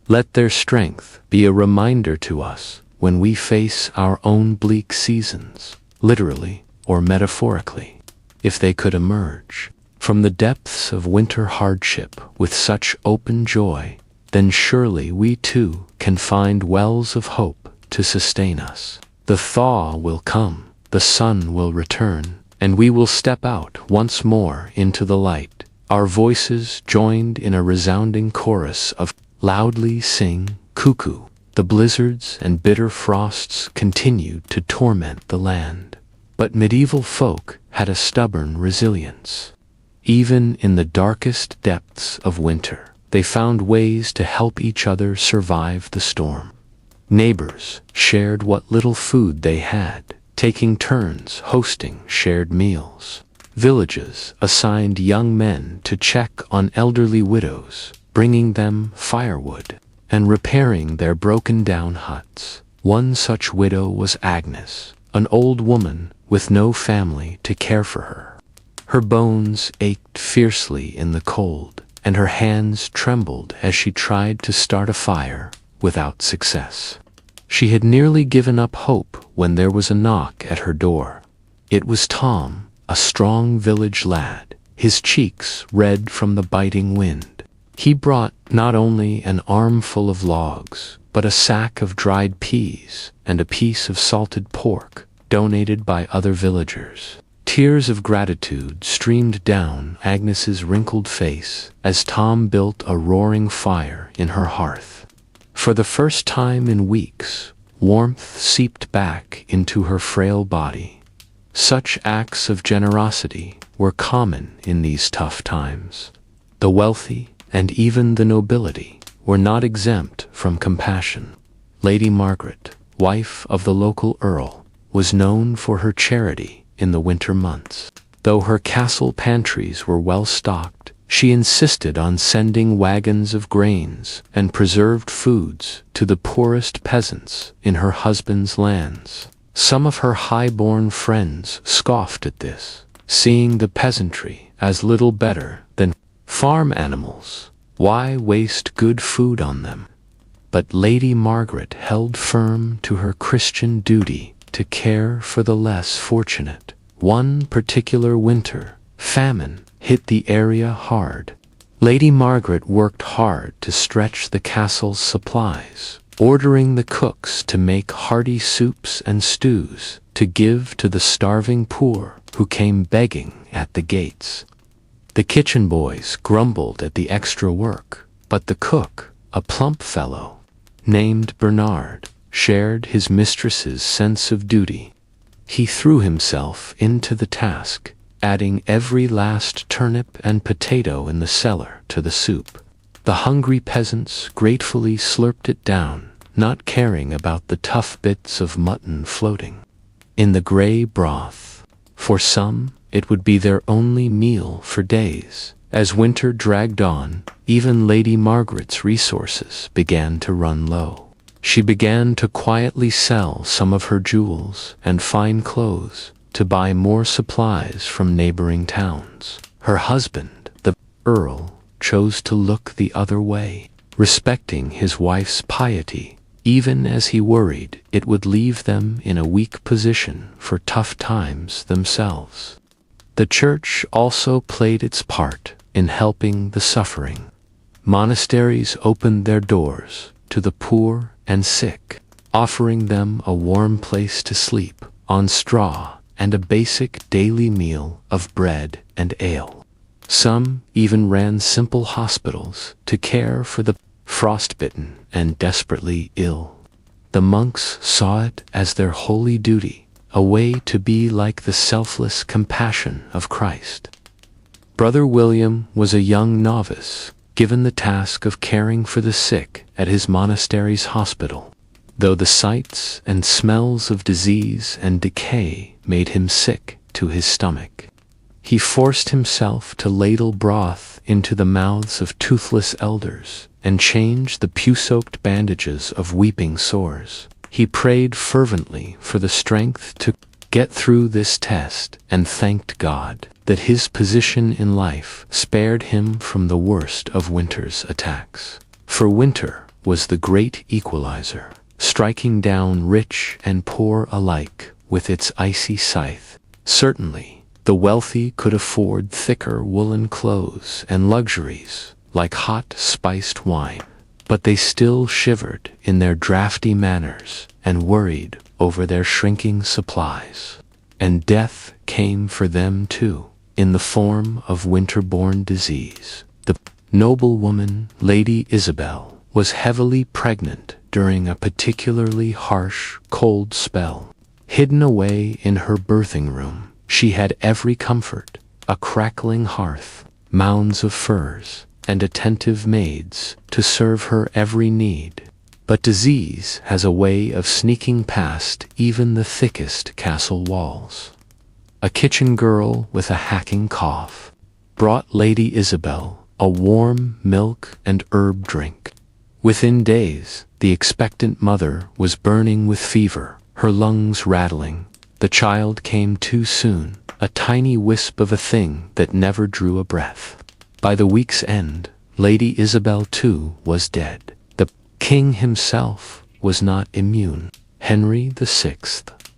Let their strength be a reminder to us when we face our own bleak seasons, literally or metaphorically. If they could emerge from the depths of winter hardship with such open joy, then surely we too can find wells of hope to sustain us. The thaw will come, the sun will return, and we will step out once more into the light, our voices joined in a resounding chorus of "Loudly sing, cuckoo." The blizzards and bitter frosts continued to torment the land, but medieval folk had a stubborn resilience. Even in the darkest depths of winter, they found ways to help each other survive the storm. Neighbors shared what little food they had, taking turns hosting shared meals. Villages assigned young men to check on elderly widows, bringing them firewood and repairing their broken-down huts. One such widow was Agnes, an old woman with no family to care for her. Her bones ached fiercely in the cold, and her hands trembled as she tried to start a fire without success. She had nearly given up hope when there was a knock at her door. It was Tom, a strong village lad, his cheeks red from the biting wind. He brought not only an armful of logs, but a sack of dried peas and a piece of salted pork, donated by other villagers. Tears of gratitude streamed down Agnes's wrinkled face as Tom built a roaring fire in her hearth. For the first time in weeks, warmth seeped back into her frail body. Such acts of generosity were common in these tough times. The wealthy and even the nobility were not exempt from compassion. Lady Margaret, wife of the local earl, was known for her charity in the winter months. Though her castle pantries were well stocked, she insisted on sending wagons of grains and preserved foods to the poorest peasants in her husband's lands. Some of her high-born friends scoffed at this, seeing the peasantry as little better than farm animals. Why waste good food on them? But Lady Margaret held firm to her Christian duty to care for the less fortunate. One particular winter, famine hit the area hard. Lady Margaret worked hard to stretch the castle's supplies, ordering the cooks to make hearty soups and stews to give to the starving poor who came begging at the gates. The kitchen boys grumbled at the extra work, but the cook, a plump fellow named Bernard, shared his mistress's sense of duty. He threw himself into the task, adding every last turnip and potato in the cellar to the soup. The hungry peasants gratefully slurped it down, not caring about the tough bits of mutton floating in the gray broth. For some, it would be their only meal for days. As winter dragged on, even Lady Margaret's resources began to run low. She began to quietly sell some of her jewels and fine clothes to buy more supplies from neighboring towns. Her husband, the Earl, chose to look the other way, respecting his wife's piety, even as he worried it would leave them in a weak position for tough times themselves. The church also played its part in helping the suffering. Monasteries opened their doors to the poor and sick, offering them a warm place to sleep on straw and a basic daily meal of bread and ale. Some even ran simple hospitals to care for the frostbitten and desperately ill. The monks saw it as their holy duty, a way to be like the selfless compassion of Christ. Brother William was a young novice, given the task of caring for the sick at his monastery's hospital. Though the sights and smells of disease and decay made him sick to his stomach, he forced himself to ladle broth into the mouths of toothless elders and change the pew-soaked bandages of weeping sores. He prayed fervently for the strength to get through this test and thanked God that his position in life spared him from the worst of winter's attacks. For winter was the great equalizer, striking down rich and poor alike with its icy scythe. Certainly, the wealthy could afford thicker woolen clothes and luxuries like hot spiced wine, but they still shivered in their drafty manners and worried over their shrinking supplies. And death came for them too, in the form of winter-borne disease. The noblewoman, Lady Isabel, was heavily pregnant during a particularly harsh, cold spell. Hidden away in her birthing room, she had every comfort: a crackling hearth, mounds of furs, and attentive maids to serve her every need. But disease has a way of sneaking past even the thickest castle walls. A kitchen girl with a hacking cough brought Lady Isabel a warm milk and herb drink. Within days, the expectant mother was burning with fever, her lungs rattling. The child came too soon, a tiny wisp of a thing that never drew a breath. By the week's end, Lady Isabel too was dead. The king himself was not immune. Henry VI,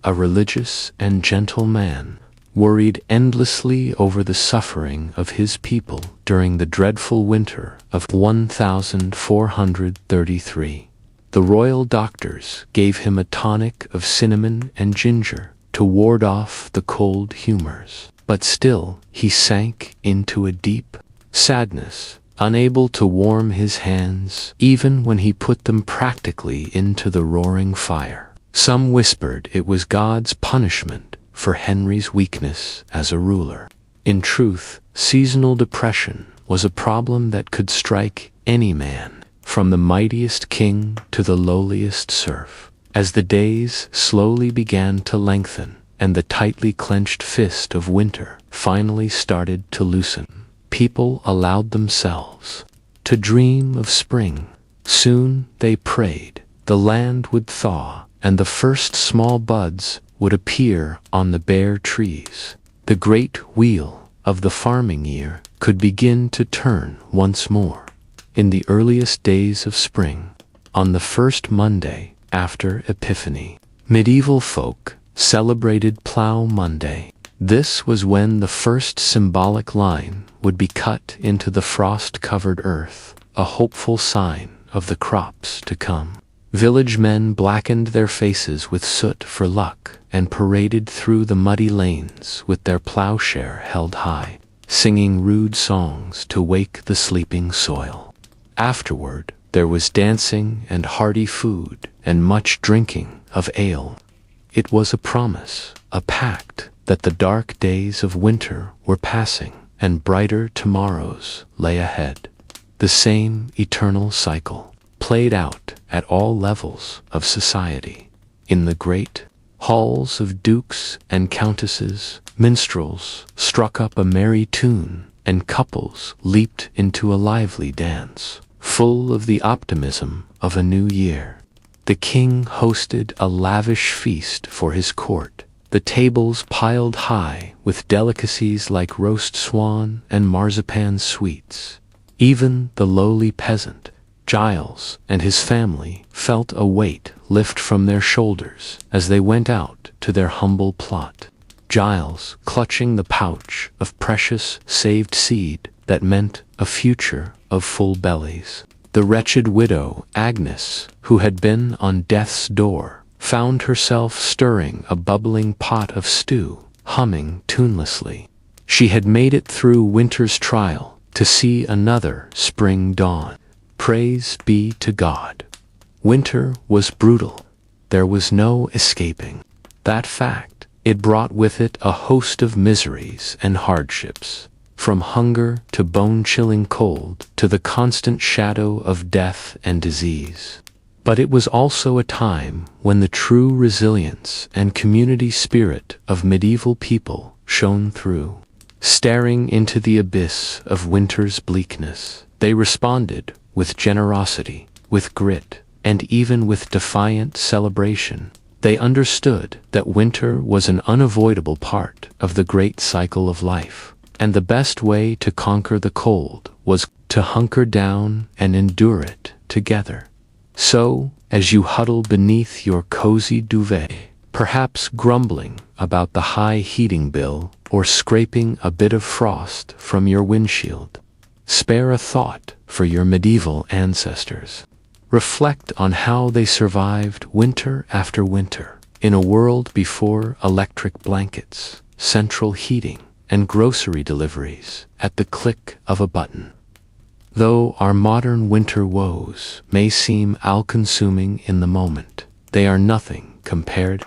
a religious and gentle man, worried endlessly over the suffering of his people during the dreadful winter of 1433. The royal doctors gave him a tonic of cinnamon and ginger to ward off the cold humors, but still he sank into a deep sadness, unable to warm his hands even when he put them practically into the roaring fire. Some whispered it was God's punishment for Henry's weakness as a ruler. In truth, seasonal depression was a problem that could strike any man, from the mightiest king to the lowliest serf. As the days slowly began to lengthen and the tightly clenched fist of winter finally started to loosen, people allowed themselves to dream of spring. Soon, they prayed, the land would thaw and the first small buds would appear on the bare trees. The great wheel of the farming year could begin to turn once more. In the earliest days of spring, on the first Monday after Epiphany, medieval folk celebrated Plough Monday. This was when the first symbolic line would be cut into the frost-covered earth, a hopeful sign of the crops to come. Village men blackened their faces with soot for luck and paraded through the muddy lanes with their plowshare held high, singing rude songs to wake the sleeping soil. Afterward, there was dancing and hearty food and much drinking of ale. It was a promise, a pact, that the dark days of winter were passing and brighter tomorrows lay ahead. The same eternal cycle played out at all levels of society. In the great halls of dukes and countesses, minstrels struck up a merry tune, and couples leaped into a lively dance, full of the optimism of a new year. The king hosted a lavish feast for his court, the tables piled high with delicacies like roast swan and marzipan sweets. Even the lowly peasant, Giles, and his family felt a weight lift from their shoulders as they went out to their humble plot. Giles clutching the pouch of precious saved seed that meant a future of full bellies. The wretched widow, Agnes, who had been on death's door, found herself stirring a bubbling pot of stew, humming tunelessly. She had made it through winter's trial to see another spring dawn. Praise be to God. Winter was brutal. There was no escaping that fact. It brought with it a host of miseries and hardships, from hunger to bone-chilling cold to the constant shadow of death and disease. But it was also a time when the true resilience and community spirit of medieval people shone through. Staring into the abyss of winter's bleakness, they responded with generosity, with grit, and even with defiant celebration. They understood that winter was an unavoidable part of the great cycle of life, and the best way to conquer the cold was to hunker down and endure it together. So, as you huddle beneath your cozy duvet, perhaps grumbling about the high heating bill or scraping a bit of frost from your windshield, spare a thought for your medieval ancestors. Reflect on how they survived winter after winter in a world before electric blankets, central heating, and grocery deliveries at the click of a button. Though our modern winter woes may seem all-consuming in the moment, they are nothing compared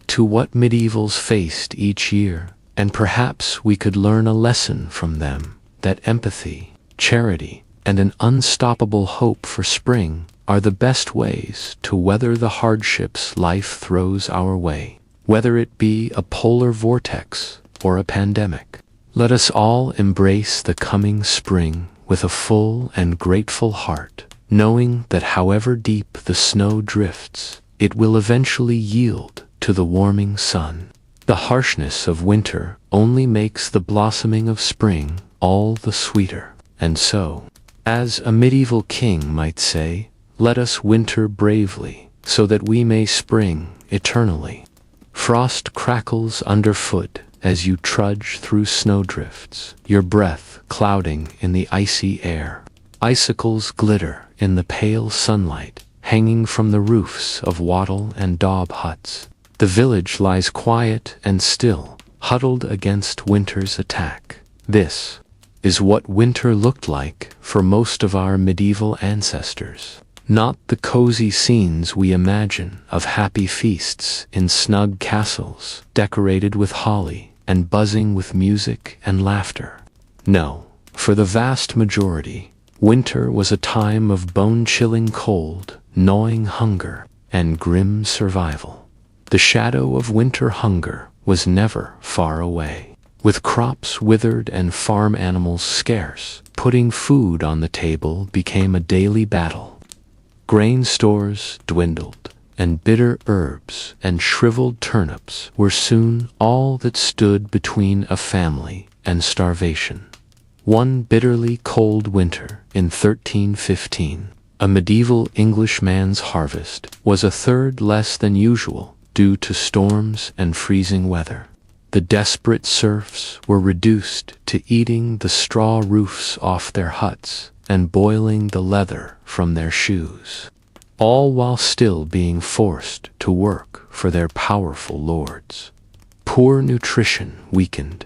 to what medievals faced each year, and perhaps we could learn a lesson from them, that empathy, charity, and an unstoppable hope for spring are the best ways to weather the hardships life throws our way, whether it be a polar vortex or a pandemic. Let us all embrace the coming spring with a full and grateful heart, knowing that however deep the snow drifts, it will eventually yield to the warming sun. The harshness of winter only makes the blossoming of spring all the sweeter. And so, as a medieval king might say, let us winter bravely, so that we may spring eternally. Frost crackles underfoot as you trudge through snowdrifts, your breath clouding in the icy air. Icicles glitter in the pale sunlight, hanging from the roofs of wattle and daub huts. The village lies quiet and still, huddled against winter's attack. This is what winter looked like for most of our medieval ancestors. Not the cozy scenes we imagine of happy feasts in snug castles decorated with holly and buzzing with music and laughter. No, for the vast majority, winter was a time of bone-chilling cold, gnawing hunger, and grim survival. The shadow of winter hunger was never far away. With crops withered and farm animals scarce, putting food on the table became a daily battle. Grain stores dwindled, and bitter herbs and shriveled turnips were soon all that stood between a family and starvation. One bitterly cold winter in 1315, a medieval Englishman's harvest was a third less than usual due to storms and freezing weather. The desperate serfs were reduced to eating the straw roofs off their huts and boiling the leather from their shoes, all while still being forced to work for their powerful lords. Poor nutrition weakened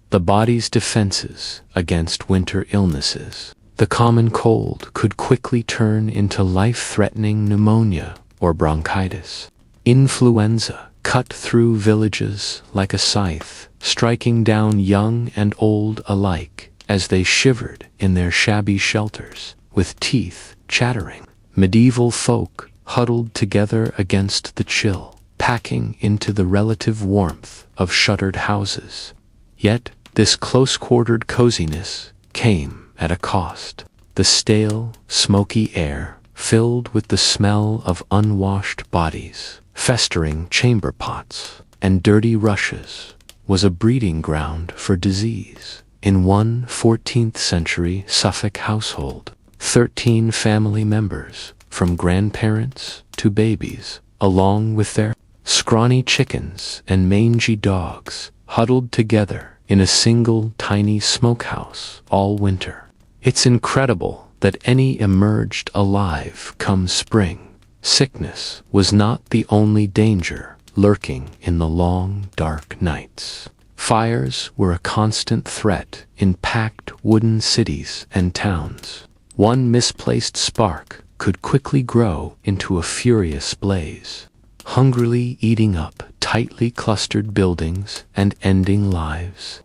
the body's defenses against winter illnesses. The common cold could quickly turn into life-threatening pneumonia or bronchitis. Influenza cut through villages like a scythe, striking down young and old alike as they shivered in their shabby shelters, with teeth chattering. Medieval folk huddled together against the chill, packing into the relative warmth of shuttered houses. Yet, this close-quartered coziness came at a cost. The stale, smoky air, filled with the smell of unwashed bodies, festering chamber pots, and dirty rushes, was a breeding ground for disease. In one 14th-century Suffolk household, 13 family members, from grandparents to babies, along with their scrawny chickens and mangy dogs, huddled together in a single tiny smokehouse all winter. It's incredible that any emerged alive come spring. Sickness was not the only danger lurking in the long, dark nights. Fires were a constant threat in packed wooden cities and towns. One misplaced spark could quickly grow into a furious blaze, hungrily eating up tightly clustered buildings and ending lives.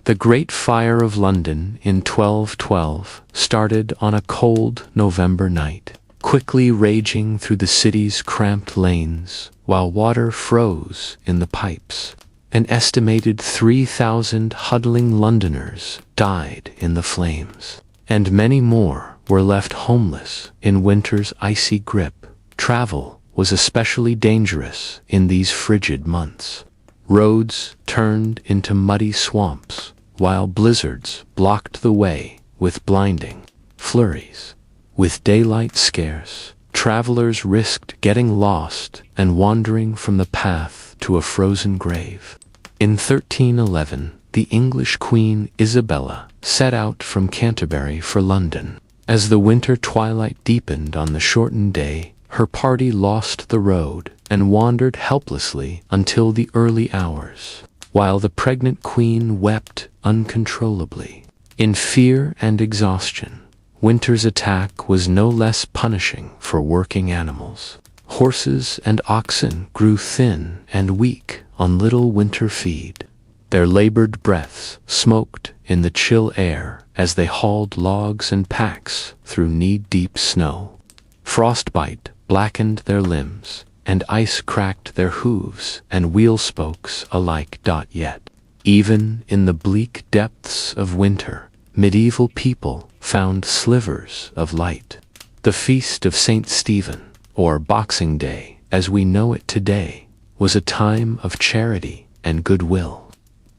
The Great Fire of London in 1212 started on a cold November night, quickly raging through the city's cramped lanes while water froze in the pipes. An estimated 3,000 huddling Londoners died in the flames, and many more were left homeless in winter's icy grip. Travel was especially dangerous in these frigid months. Roads turned into muddy swamps, while blizzards blocked the way with blinding flurries. With daylight scarce, travelers risked getting lost and wandering from the path to a frozen grave. In 1311, the English Queen Isabella set out from Canterbury for London. As the winter twilight deepened on the shortened day, her party lost the road and wandered helplessly until the early hours, while the pregnant queen wept uncontrollably. In fear and exhaustion, winter's attack was no less punishing for working animals. Horses and oxen grew thin and weak on little winter feed. Their labored breaths smoked in the chill air as they hauled logs and packs through knee-deep snow. Frostbite blackened their limbs, and ice cracked their hooves and wheel spokes alike. Yet, even in the bleak depths of winter, medieval people found slivers of light. The feast of St. Stephen, or Boxing Day as we know it today, was a time of charity and goodwill.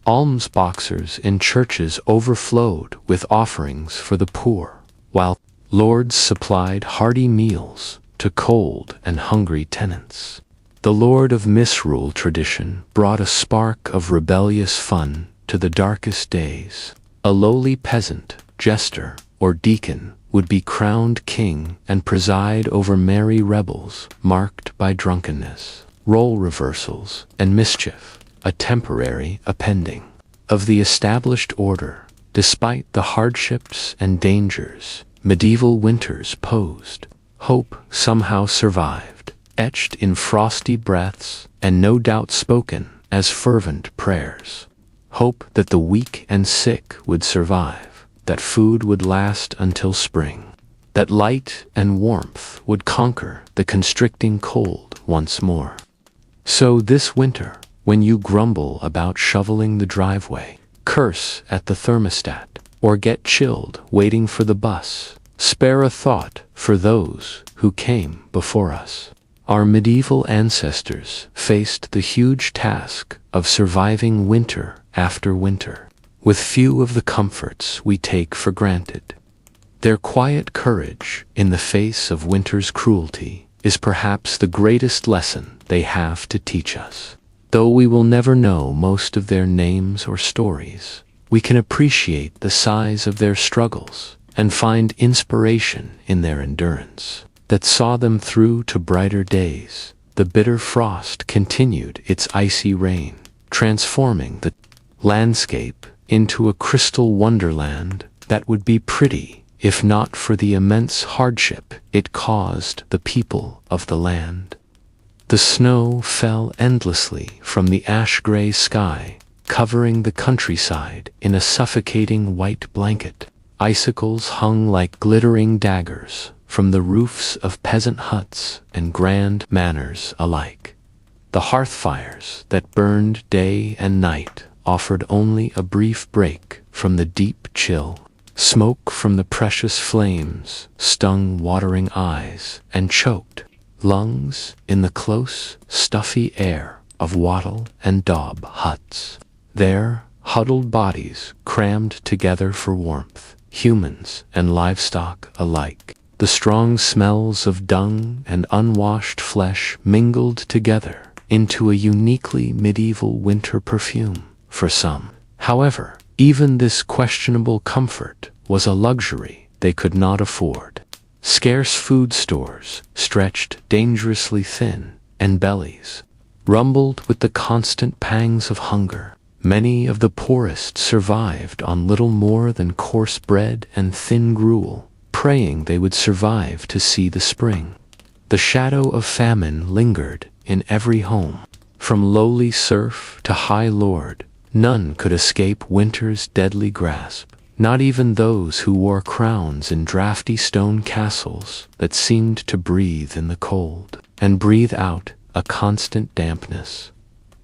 Alms boxers in churches overflowed with offerings for the poor, while lords supplied hearty meals to cold and hungry tenants. The Lord of Misrule tradition brought a spark of rebellious fun to the darkest days. A lowly peasant, jester, or deacon would be crowned king and preside over merry revels marked by drunkenness, role reversals, and mischief, a temporary appending of the established order. Despite the hardships and dangers medieval winters posed, hope somehow survived, etched in frosty breaths and no doubt spoken as fervent prayers. Hope that the weak and sick would survive, that food would last until spring, that light and warmth would conquer the constricting cold once more. So this winter, when you grumble about shoveling the driveway, curse at the thermostat, or get chilled waiting for the bus, spare a thought for those who came before us. Our medieval ancestors faced the huge task of surviving winter after winter, with few of the comforts we take for granted. Their quiet courage in the face of winter's cruelty is perhaps the greatest lesson they have to teach us. Though we will never know most of their names or stories, we can appreciate the size of their struggles and find inspiration in their endurance that saw them through to brighter days. The bitter frost continued its icy reign, transforming the landscape into a crystal wonderland that would be pretty if not for the immense hardship it caused the people of the land. The snow fell endlessly from the ash-gray sky, covering the countryside in a suffocating white blanket. Icicles hung like glittering daggers from the roofs of peasant huts and grand manors alike. The hearth fires that burned day and night offered only a brief break from the deep chill. Smoke from the precious flames stung watering eyes and choked lungs in the close, stuffy air of wattle and daub huts. There, huddled bodies crammed together for warmth, humans and livestock alike. The strong smells of dung and unwashed flesh mingled together into a uniquely medieval winter perfume for some. However, even this questionable comfort was a luxury they could not afford. Scarce food stores stretched dangerously thin, and bellies rumbled with the constant pangs of hunger. Many of the poorest survived on little more than coarse bread and thin gruel, praying they would survive to see the spring. The shadow of famine lingered in every home. From lowly serf to high lord, none could escape winter's deadly grasp, not even those who wore crowns in drafty stone castles that seemed to breathe in the cold and breathe out a constant dampness.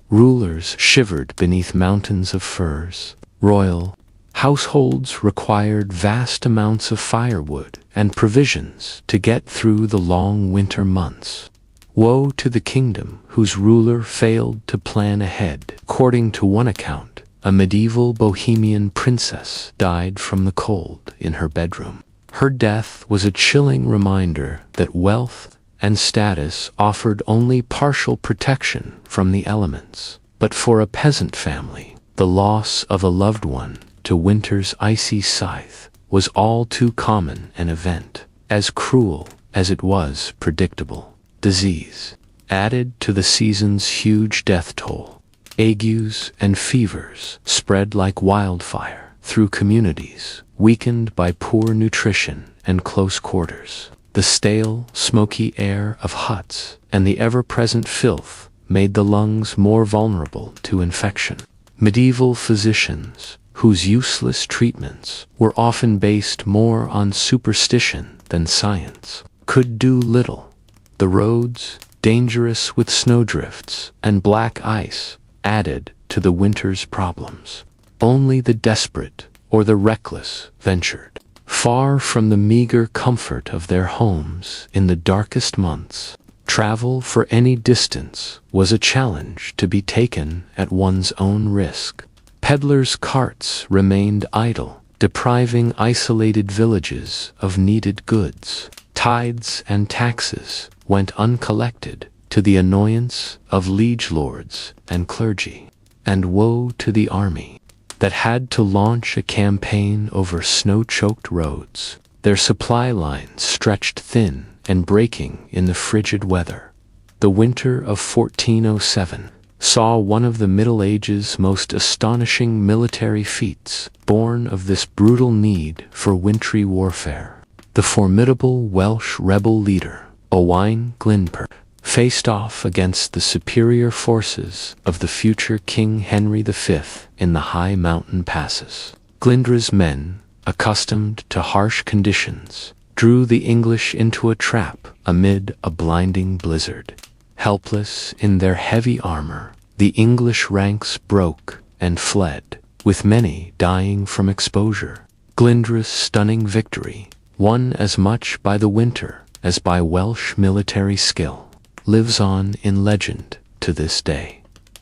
Rulers shivered beneath mountains of furs. Royal households required vast amounts of firewood and provisions to get through the long winter months. Woe to the kingdom whose ruler failed to plan ahead. According to one account, a medieval Bohemian princess died from the cold in her bedroom. Her death was a chilling reminder that wealth and status offered only partial protection from the elements. But for a peasant family, the loss of a loved one to winter's icy scythe was all too common an event, as cruel as it was predictable. Disease added to the season's huge death toll. Agues and fevers spread like wildfire through communities weakened by poor nutrition and close quarters. The stale, smoky air of huts and the ever-present filth made the lungs more vulnerable to infection. Medieval physicians, whose useless treatments were often based more on superstition than science, could do little. The roads, dangerous with snowdrifts and black ice, added to the winter's problems. Only the desperate or the reckless ventured. Far from the meager comfort of their homes in the darkest months, travel for any distance was a challenge to be taken at one's own risk. Peddlers' carts remained idle, depriving isolated villages of needed goods. Tithes and taxes went uncollected, to the annoyance of liege lords and clergy. And woe to the army that had to launch a campaign over snow-choked roads, their supply lines stretched thin and breaking in the frigid weather. The winter of 1407 saw one of the Middle Age's most astonishing military feats born of this brutal need for wintry warfare. The formidable Welsh rebel leader, Owain Glyndwr, faced off against the superior forces of the future King Henry V in the high mountain passes. Glyndwr's men, accustomed to harsh conditions, drew the English into a trap amid a blinding blizzard. Helpless in their heavy armor, the English ranks broke and fled, with many dying from exposure. Glyndwr's stunning victory, won as much by the winter as by Welsh military skill, lives on in legend to this day.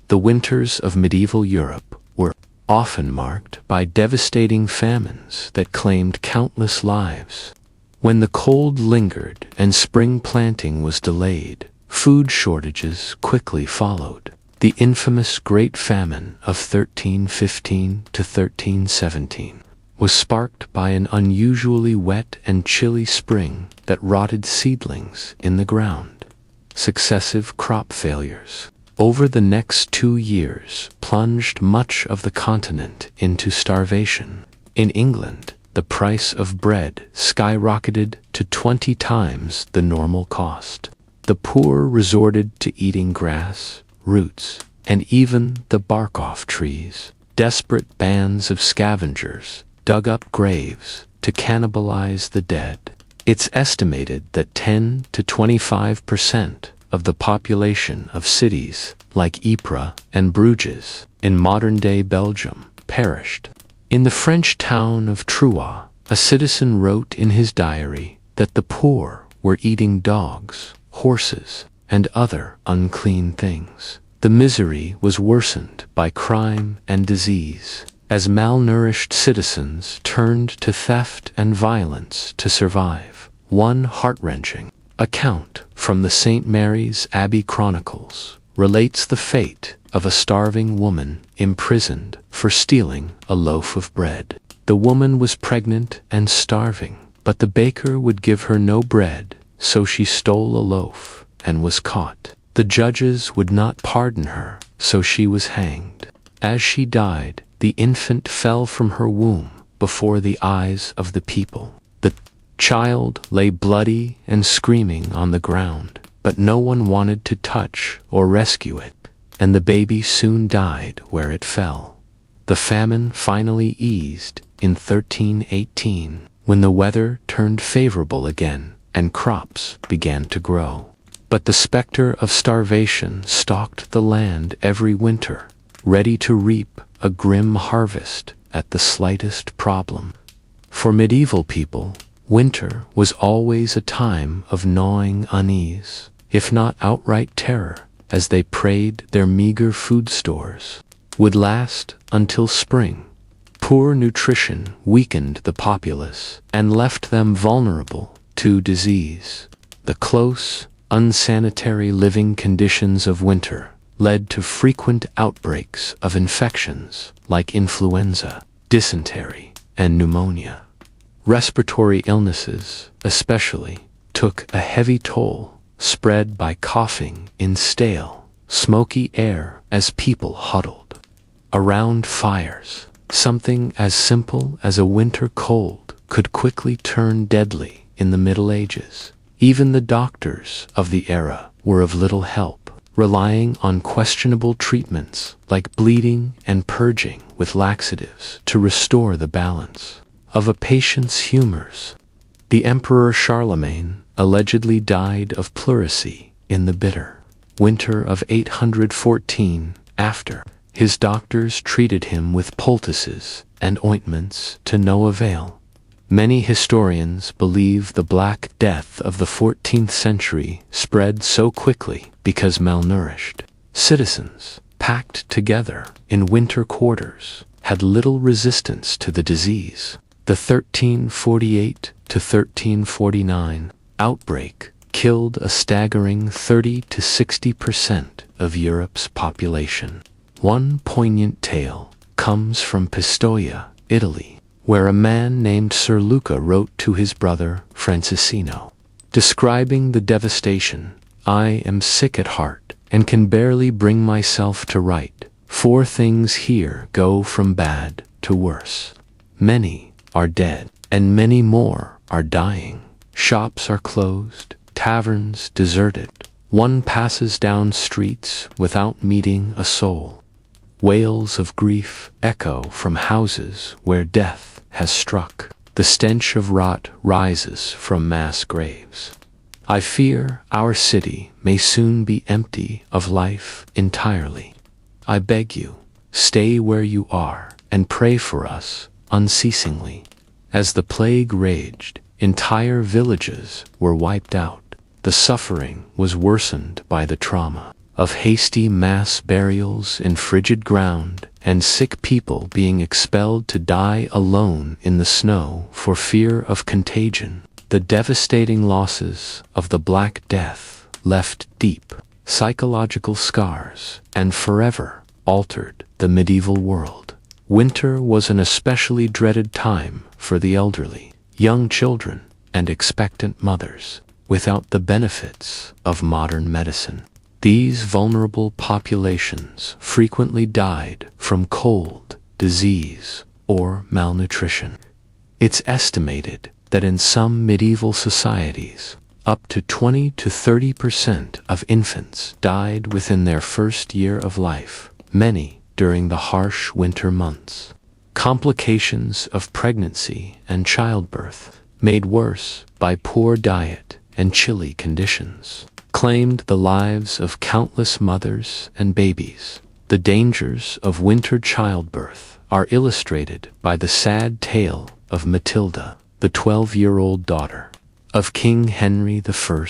The winters of medieval Europe were often marked by devastating famines that claimed countless lives. When the cold lingered and spring planting was delayed, food shortages quickly followed. The infamous Great Famine of 1315 to 1317 was sparked by an unusually wet and chilly spring that rotted seedlings in the ground. Successive crop failures over the next 2 years plunged much of the continent into starvation. In England, the price of bread skyrocketed to 20 times the normal cost. The poor resorted to eating grass, roots, and even the bark off trees. Desperate bands of scavengers dug up graves to cannibalize the dead. It's estimated that 10 to 25% of the population of cities like Ypres and Bruges in modern-day Belgium perished. In the French town of Troyes, a citizen wrote in his diary that the poor were eating dogs, horses, and other unclean things. The misery was worsened by crime and disease, as malnourished citizens turned to theft and violence to survive. One heart-wrenching account from the St. Mary's Abbey Chronicles relates the fate of a starving woman imprisoned for stealing a loaf of bread. The woman was pregnant and starving, but the baker would give her no bread, so she stole a loaf and was caught. The judges would not pardon her, so she was hanged. As she died, the infant fell from her womb before the eyes of the people. The child lay bloody and screaming on the ground, but no one wanted to touch or rescue it, and the baby soon died where it fell. The famine finally eased in 1318, when the weather turned favorable again and crops began to grow. But the specter of starvation stalked the land every winter, ready to reap a grim harvest at the slightest problem. For medieval people, winter was always a time of gnawing unease, if not outright terror, as they prayed their meager food stores would last until spring. Poor nutrition weakened the populace and left them vulnerable to disease. The close, unsanitary living conditions of winter led to frequent outbreaks of infections like influenza, dysentery, and pneumonia. Respiratory illnesses, especially, took a heavy toll, spread by coughing in stale, smoky air as people huddled around fires. Something as simple as a winter cold could quickly turn deadly in the Middle Ages. Even the doctors of the era were of little help, relying on questionable treatments like bleeding and purging with laxatives to restore the balance of a patient's humors. The Emperor Charlemagne allegedly died of pleurisy in the bitter winter of 814 after his doctors treated him with poultices and ointments to no avail. Many historians believe the Black Death of the 14th century spread so quickly because malnourished citizens, packed together in winter quarters, had little resistance to the disease. The 1348 to 1349 outbreak killed a staggering 30 to 60% of Europe's population. One poignant tale comes from Pistoia, Italy, where a man named Sir Luca wrote to his brother Francisino, describing the devastation. "I am sick at heart and can barely bring myself to write. 4 things here go from bad to worse. Many are dead, and many more are dying. Shops are closed, taverns deserted. One passes down streets without meeting a soul. Wails of grief echo from houses where death has struck. The stench of rot rises from mass graves. I fear our city may soon be empty of life entirely. I beg you, stay where you are and pray for us unceasingly." As the plague raged, entire villages were wiped out. The suffering was worsened by the trauma of hasty mass burials in frigid ground and sick people being expelled to die alone in the snow for fear of contagion. The devastating losses of the Black Death left deep psychological scars and forever altered the medieval world. Winter was an especially dreaded time for the elderly, young children, and expectant mothers. Without the benefits of modern medicine, these vulnerable populations frequently died from cold, disease, or malnutrition. It's estimated that in some medieval societies, up to 20 to 30% of infants died within their first year of life, many during the harsh winter months. Complications of pregnancy and childbirth made worse by poor diet and chilly conditions, claimed the lives of countless mothers and babies. The dangers of winter childbirth are illustrated by the sad tale of Matilda, the 12-year-old daughter of King Henry I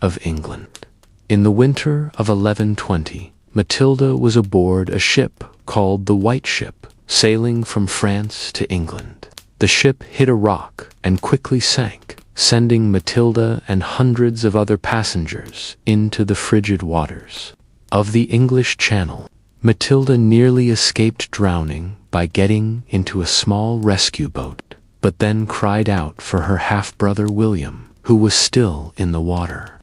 of England. In the winter of 1120, Matilda was aboard a ship called the White Ship, sailing from France to England. The ship hit a rock and quickly sank, sending Matilda and hundreds of other passengers into the frigid waters of the English Channel. Matilda nearly escaped drowning by getting into a small rescue boat, but then cried out for her half-brother William, who was still in the water.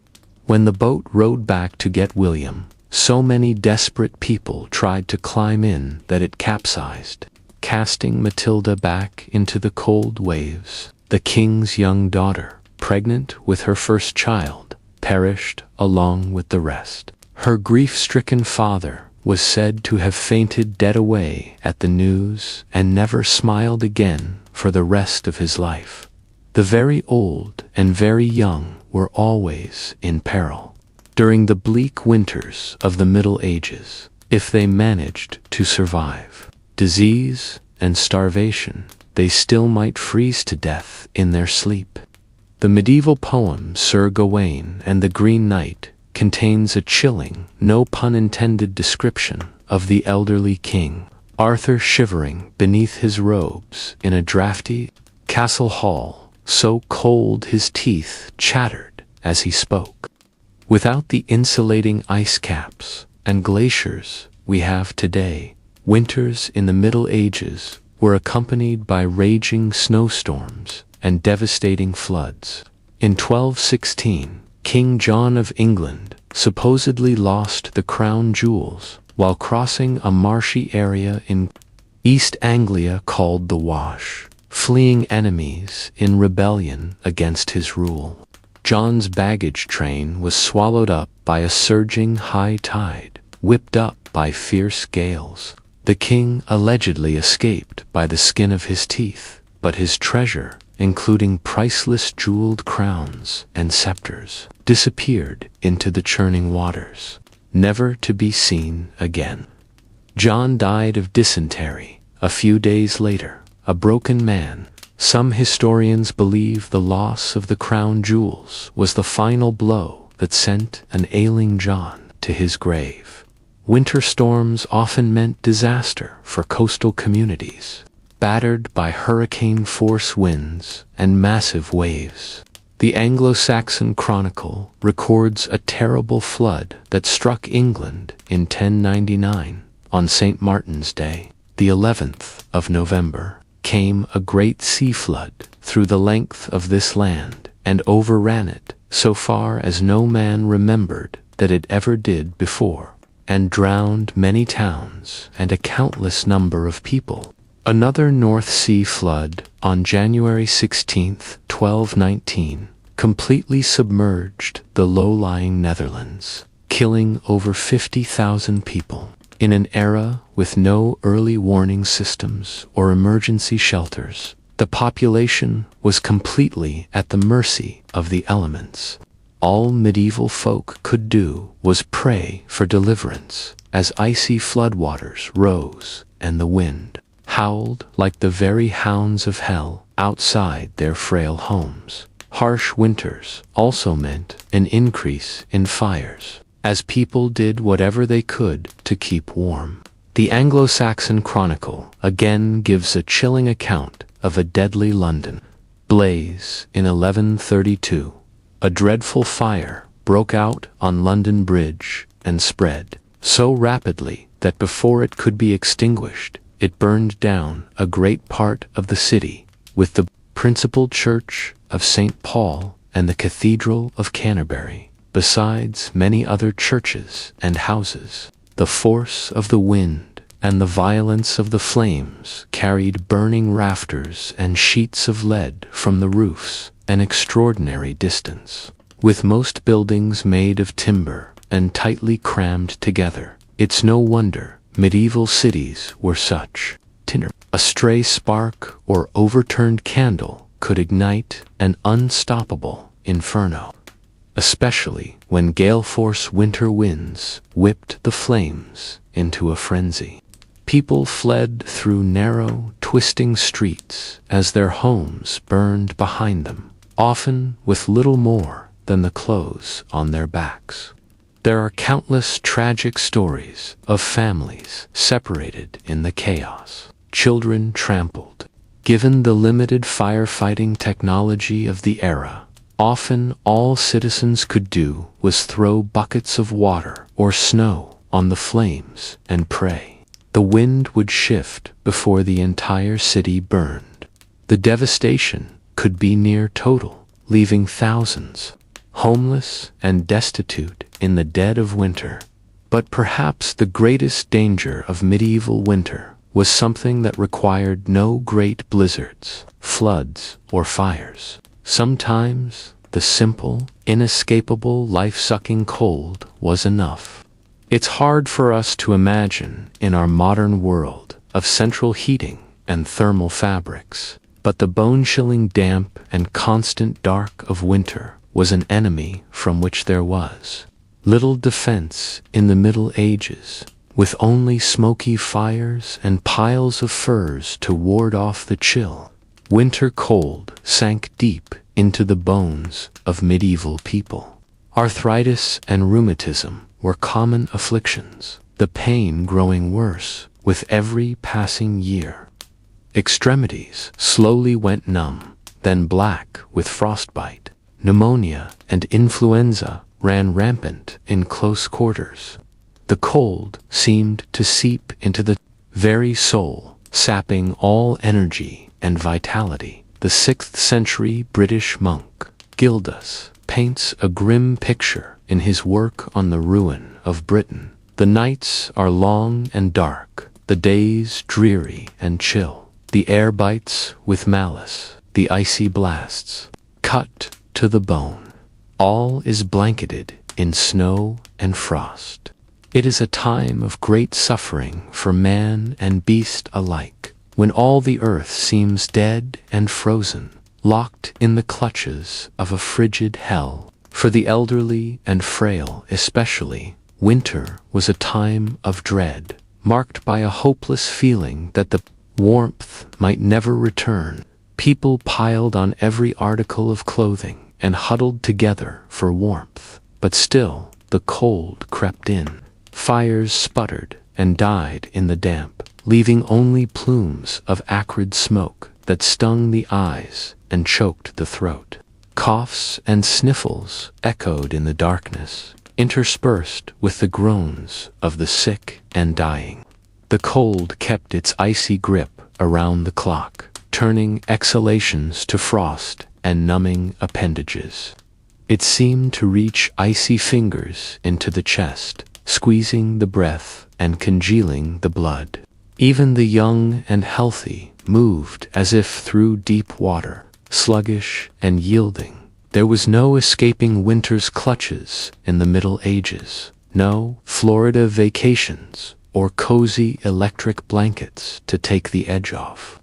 When the boat rowed back to get William, so many desperate people tried to climb in that it capsized, casting Matilda back into the cold waves. The king's young daughter, pregnant with her first child, perished along with the rest. Her grief-stricken father was said to have fainted dead away at the news and never smiled again for the rest of his life. The very old and very young were always in peril. During the bleak winters of the Middle Ages, if they managed to survive disease and starvation, they still might freeze to death in their sleep. The medieval poem Sir Gawain and the Green Knight contains a chilling, no pun intended, description of the elderly king, Arthur shivering beneath his robes in a drafty castle hall, so cold his teeth chattered as he spoke. Without the insulating ice caps and glaciers we have today, winters in the Middle Ages were accompanied by raging snowstorms and devastating floods. In 1216, King John of England supposedly lost the crown jewels while crossing a marshy area in East Anglia called the Wash, fleeing enemies in rebellion against his rule. John's baggage train was swallowed up by a surging high tide, whipped up by fierce gales. The king allegedly escaped by the skin of his teeth, but his treasure, including priceless jeweled crowns and scepters, disappeared into the churning waters, never to be seen again. John died of dysentery a few days later, a broken man. Some historians believe the loss of the crown jewels was the final blow that sent an ailing John to his grave. Winter storms often meant disaster for coastal communities, battered by hurricane-force winds and massive waves. The Anglo-Saxon Chronicle records a terrible flood that struck England in 1099. On St. Martin's Day, the 11th of November, came a great sea flood through the length of this land and overran it so far as no man remembered that it ever did before, and drowned many towns and a countless number of people. Another North Sea flood on January 16, 1219, completely submerged the low-lying Netherlands, killing over 50,000 people. In an era with no early warning systems or emergency shelters, the population was completely at the mercy of the elements. All medieval folk could do was pray for deliverance as icy floodwaters rose and the wind howled like the very hounds of hell outside their frail homes. Harsh winters also meant an increase in fires, as people did whatever they could to keep warm. The Anglo-Saxon Chronicle again gives a chilling account of a deadly London blaze in 1132. A dreadful fire broke out on London Bridge and spread so rapidly that before it could be extinguished, it burned down a great part of the city, with the principal church of St. Paul and the Cathedral of Canterbury, besides many other churches and houses. The force of the wind and the violence of the flames carried burning rafters and sheets of lead from the roofs an extraordinary distance. With most buildings made of timber and tightly crammed together, it's no wonder medieval cities were such. A stray spark or overturned candle could could ignite an unstoppable inferno, especially when gale-force winter winds whipped the flames into a frenzy. People fled through narrow, twisting streets as their homes burned behind them, often with little more than the clothes on their backs. There are countless tragic stories of families separated in the chaos, children trampled. Given the limited firefighting technology of the era, often all citizens could do was throw buckets of water or snow on the flames and pray. The wind would shift before the entire city burned. The devastation could be near total, leaving thousands homeless and destitute in the dead of winter. But perhaps the greatest danger of medieval winter was something that required no great blizzards, floods, or fires. Sometimes the simple, inescapable, life-sucking cold was enough. It's hard for us to imagine in our modern world of central heating and thermal fabrics, but the bone-chilling damp and constant dark of winter was an enemy from which there was little defense in the Middle Ages, with only smoky fires and piles of furs to ward off the chill. Winter cold sank deep into the bones of medieval people. Arthritis and rheumatism were common afflictions, the pain growing worse with every passing year. Extremities slowly went numb, then black with frostbite. Pneumonia and influenza ran rampant in close quarters. The cold seemed to seep into the very soul, sapping all energy and vitality. The 6th century British monk, Gildas, paints a grim picture in his work on the ruin of Britain. The nights are long and dark, the days dreary and chill. The air bites with malice, the icy blasts cut to the bone. All is blanketed in snow and frost. It is a time of great suffering for man and beast alike, when all the earth seems dead and frozen, locked in the clutches of a frigid hell. For the elderly and frail especially, winter was a time of dread, marked by a hopeless feeling that the warmth might never return. People piled on every article of clothing and huddled together for warmth, but still the cold crept in. Fires sputtered and died in the damp, leaving only plumes of acrid smoke that stung the eyes and choked the throat. Coughs and sniffles echoed in the darkness, interspersed with the groans of the sick and dying. The cold kept its icy grip around the clock, turning exhalations to frost and numbing appendages. It seemed to reach icy fingers into the chest, squeezing the breath and congealing the blood. Even the young and healthy moved as if through deep water, sluggish and yielding. There was no escaping winter's clutches in the Middle Ages, no Florida vacations or cozy electric blankets to take the edge off.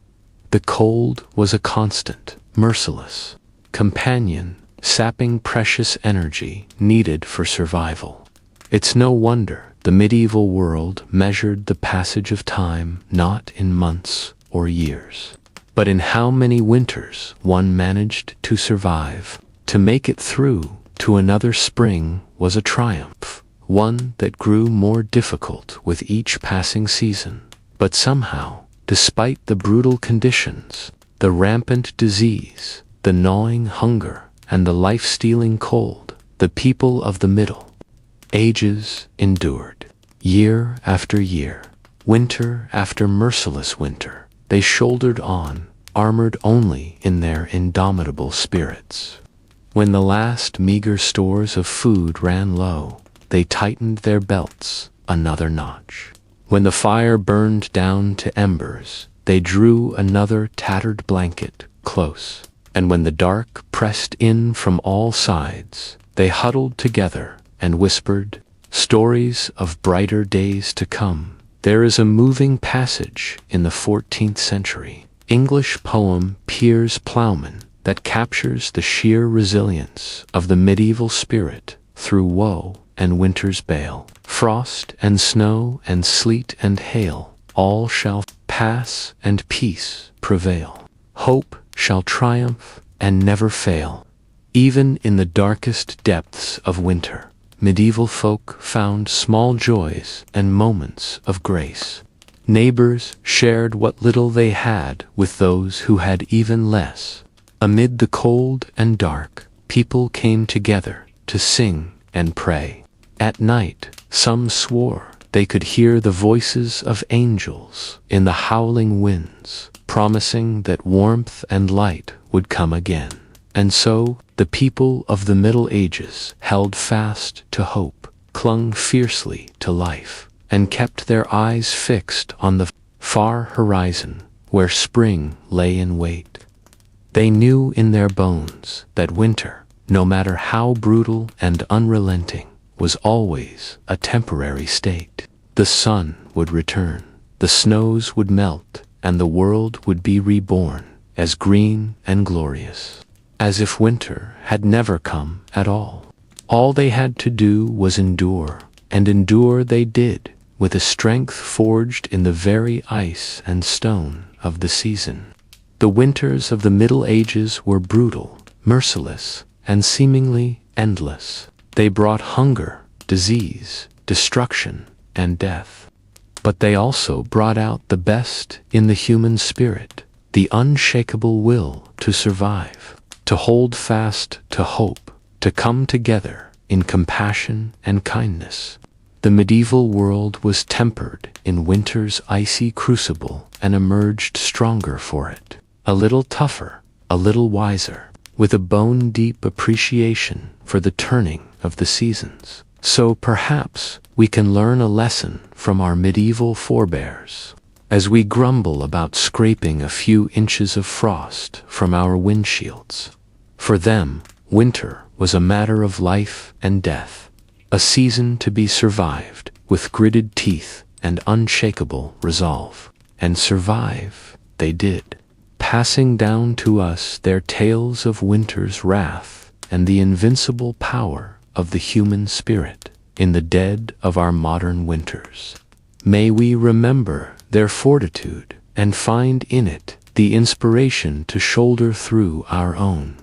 The cold was a constant, merciless companion, sapping precious energy needed for survival. It's no wonder the medieval world measured the passage of time not in months or years, but in how many winters one managed to survive. To make it through to another spring was a triumph, one that grew more difficult with each passing season. But somehow, despite the brutal conditions, the rampant disease, the gnawing hunger, and the life-stealing cold, the people of the Middle Ages endured. Year after year, winter after merciless winter, they shouldered on, armored only in their indomitable spirits. When the last meager stores of food ran low, they tightened their belts another notch. When the fire burned down to embers, they drew another tattered blanket close. And when the dark pressed in from all sides, they huddled together and whispered stories of brighter days to come. There is a moving passage in the 14th century English poem Piers Plowman that captures the sheer resilience of the medieval spirit through woe and winter's bale. Frost and snow and sleet and hail, all shall pass and peace prevail. Hope shall triumph and never fail. Even in the darkest depths of winter, medieval folk found small joys and moments of grace. Neighbors shared what little they had with those who had even less. Amid the cold and dark, people came together to sing and pray. At night, some swore they could hear the voices of angels in the howling winds, promising that warmth and light would come again. And so, the people of the Middle Ages held fast to hope, clung fiercely to life, and kept their eyes fixed on the far horizon where spring lay in wait. They knew in their bones that winter, no matter how brutal and unrelenting, was always a temporary state. The sun would return, the snows would melt, and the world would be reborn, as green and glorious, as if winter had never come at all. All they had to do was endure, and endure they did, with a strength forged in the very ice and stone of the season. The winters of the Middle Ages were brutal, merciless, and seemingly endless. They brought hunger, disease, destruction, and death. But they also brought out the best in the human spirit, the unshakable will to survive, to hold fast to hope, to come together in compassion and kindness. The medieval world was tempered in winter's icy crucible and emerged stronger for it, a little tougher, a little wiser, with a bone-deep appreciation for the turning of the seasons. So perhaps we can learn a lesson from our medieval forebears. As we grumble about scraping a few inches of frost from our windshields, for them, winter was a matter of life and death, a season to be survived with gritted teeth and unshakable resolve. And survive they did, passing down to us their tales of winter's wrath and the invincible power of the human spirit in the dead of our modern winters. May we remember their fortitude and find in it the inspiration to shoulder through our own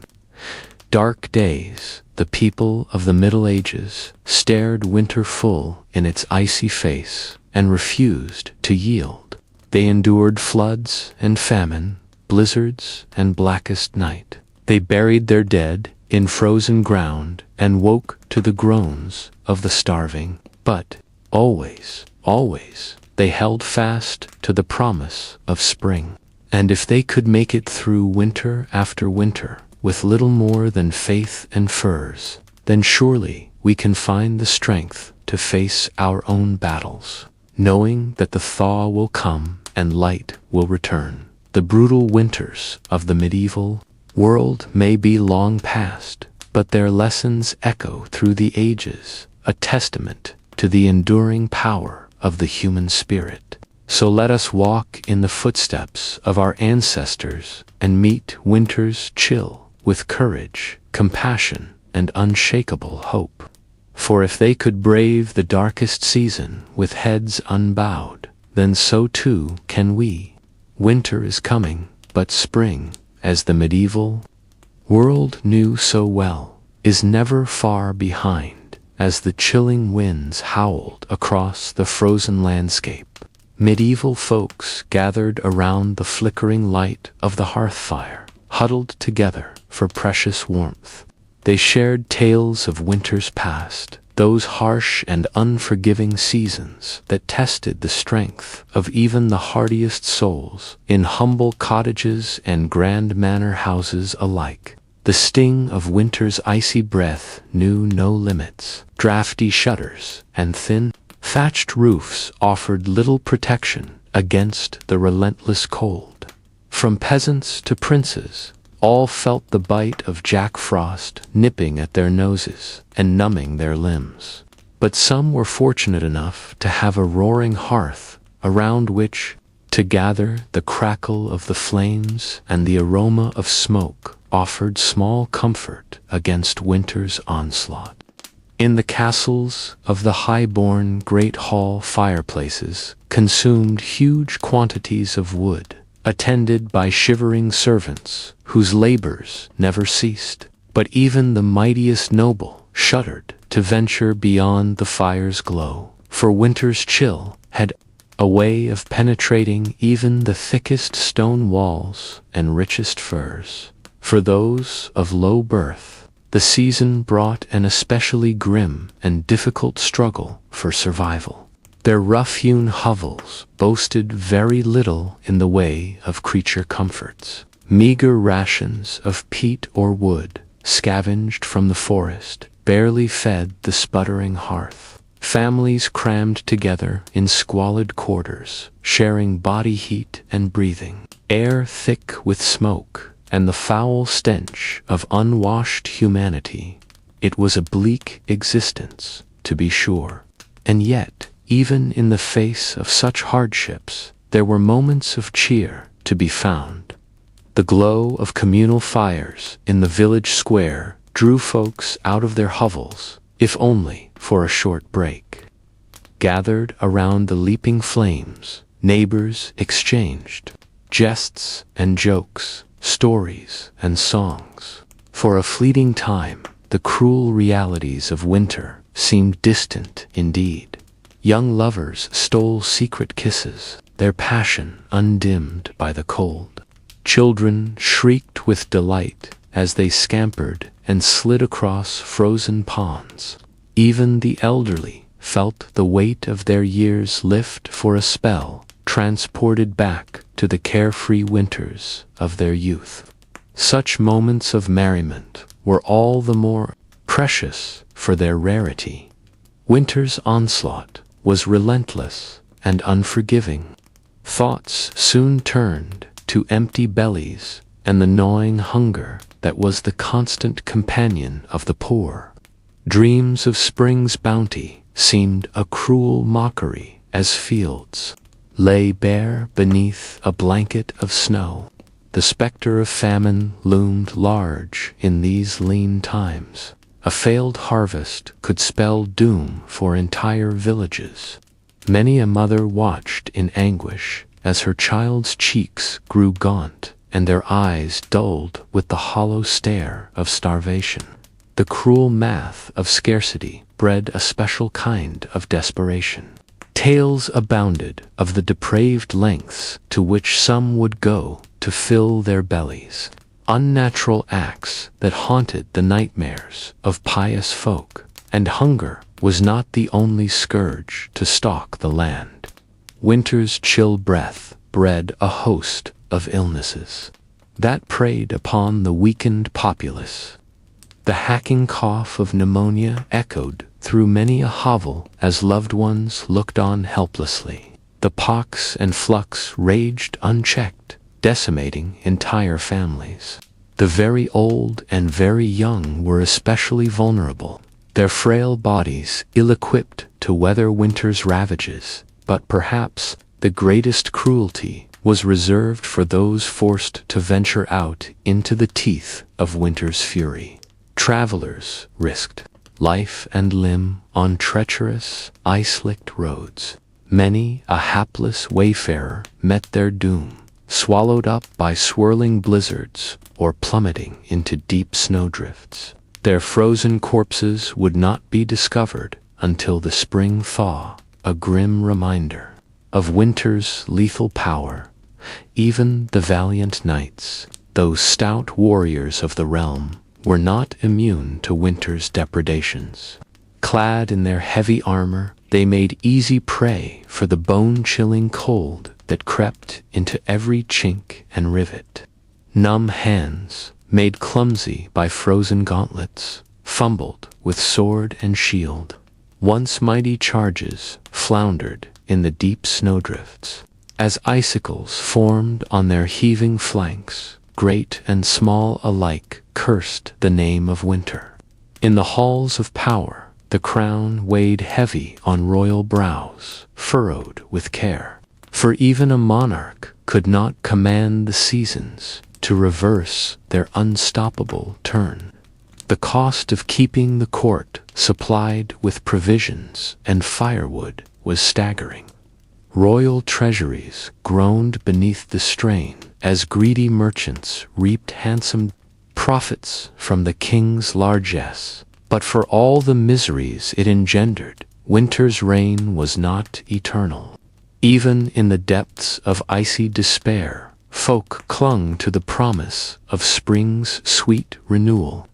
dark days. The people of the Middle Ages stared winter full in its icy face and refused to yield. They endured floods and famine, blizzards and blackest night. They buried their dead in frozen ground and woke to the groans of the starving. But always, always, they held fast to the promise of spring. And if they could make it through winter after winter with little more than faith and furs, then surely we can find the strength to face our own battles, knowing that the thaw will come and light will return. The brutal winters of the medieval world may be long past, but their lessons echo through the ages, a testament to the enduring power of the human spirit. So let us walk in the footsteps of our ancestors and meet winter's chill with courage, compassion, and unshakable hope. For if they could brave the darkest season with heads unbowed, then so too can we. Winter is coming, but spring, as the medieval world knew so well, is never far behind. As the chilling winds howled across the frozen landscape, medieval folks gathered around the flickering light of the hearth fire, huddled together for precious warmth. They shared tales of winters past, those harsh and unforgiving seasons that tested the strength of even the hardiest souls in humble cottages and grand manor houses alike. The sting of winter's icy breath knew no limits. Drafty shutters and thin, thatched roofs offered little protection against the relentless cold. From peasants to princes, all felt the bite of Jack Frost nipping at their noses and numbing their limbs. But some were fortunate enough to have a roaring hearth around which to gather the crackle of the flames and the aroma of smoke offered small comfort against winter's onslaught. In the castles of the high-born great hall fireplaces consumed huge quantities of wood, attended by shivering servants whose labors never ceased. But even the mightiest noble shuddered to venture beyond the fire's glow, for winter's chill had a way of penetrating even the thickest stone walls and richest furs. For those of low birth, the season brought an especially grim and difficult struggle for survival. Their rough-hewn hovels boasted very little in the way of creature comforts. Meager rations of peat or wood, scavenged from the forest, barely fed the sputtering hearth. Families crammed together in squalid quarters, sharing body heat and breathing air thick with smoke and the foul stench of unwashed humanity. It was a bleak existence, to be sure. And yet, even in the face of such hardships, there were moments of cheer to be found. The glow of communal fires in the village square drew folks out of their hovels, if only for a short break. Gathered around the leaping flames, neighbors exchanged jests and jokes, stories and songs. For a fleeting time, the cruel realities of winter seemed distant indeed. Young lovers stole secret kisses, their passion undimmed by the cold. Children shrieked with delight as they scampered and slid across frozen ponds. Even the elderly felt the weight of their years lift for a spell, transported back to the carefree winters of their youth. Such moments of merriment were all the more precious for their rarity. Winter's onslaught was relentless and unforgiving. Thoughts soon turned to empty bellies and the gnawing hunger that was the constant companion of the poor. Dreams of spring's bounty seemed a cruel mockery as fields lay bare beneath a blanket of snow. The specter of famine loomed large in these lean times. A failed harvest could spell doom for entire villages. Many a mother watched in anguish as her child's cheeks grew gaunt and their eyes dulled with the hollow stare of starvation. The cruel math of scarcity bred a special kind of desperation. Tales abounded of the depraved lengths to which some would go to fill their bellies. Unnatural acts that haunted the nightmares of pious folk, and hunger was not the only scourge to stalk the land. Winter's chill breath bred a host of illnesses that preyed upon the weakened populace. The hacking cough of pneumonia echoed through many a hovel as loved ones looked on helplessly. The pox and flux raged unchecked, decimating entire families. The very old and very young were especially vulnerable, their frail bodies ill-equipped to weather winter's ravages. But perhaps the greatest cruelty was reserved for those forced to venture out into the teeth of winter's fury. Travelers risked life and limb on treacherous, ice-licked roads. Many a hapless wayfarer met their doom, swallowed up by swirling blizzards or plummeting into deep snowdrifts. Their frozen corpses would not be discovered until the spring thaw, a grim reminder of winter's lethal power. Even the valiant knights, those stout warriors of the realm, were not immune to winter's depredations. Clad in their heavy armor, they made easy prey for the bone-chilling cold that crept into every chink and rivet. Numb hands, made clumsy by frozen gauntlets, fumbled with sword and shield. Once mighty charges floundered in the deep snowdrifts. As icicles formed on their heaving flanks, great and small alike cursed the name of winter. In the halls of power, the crown weighed heavy on royal brows, furrowed with care. For even a monarch could not command the seasons, to reverse their unstoppable turn. The cost of keeping the court supplied with provisions and firewood was staggering. Royal treasuries groaned beneath the strain as greedy merchants reaped handsome profits from the king's largesse. But for all the miseries it engendered, winter's reign was not eternal. Even in the depths of icy despair, folk clung to the promise of spring's sweet renewal.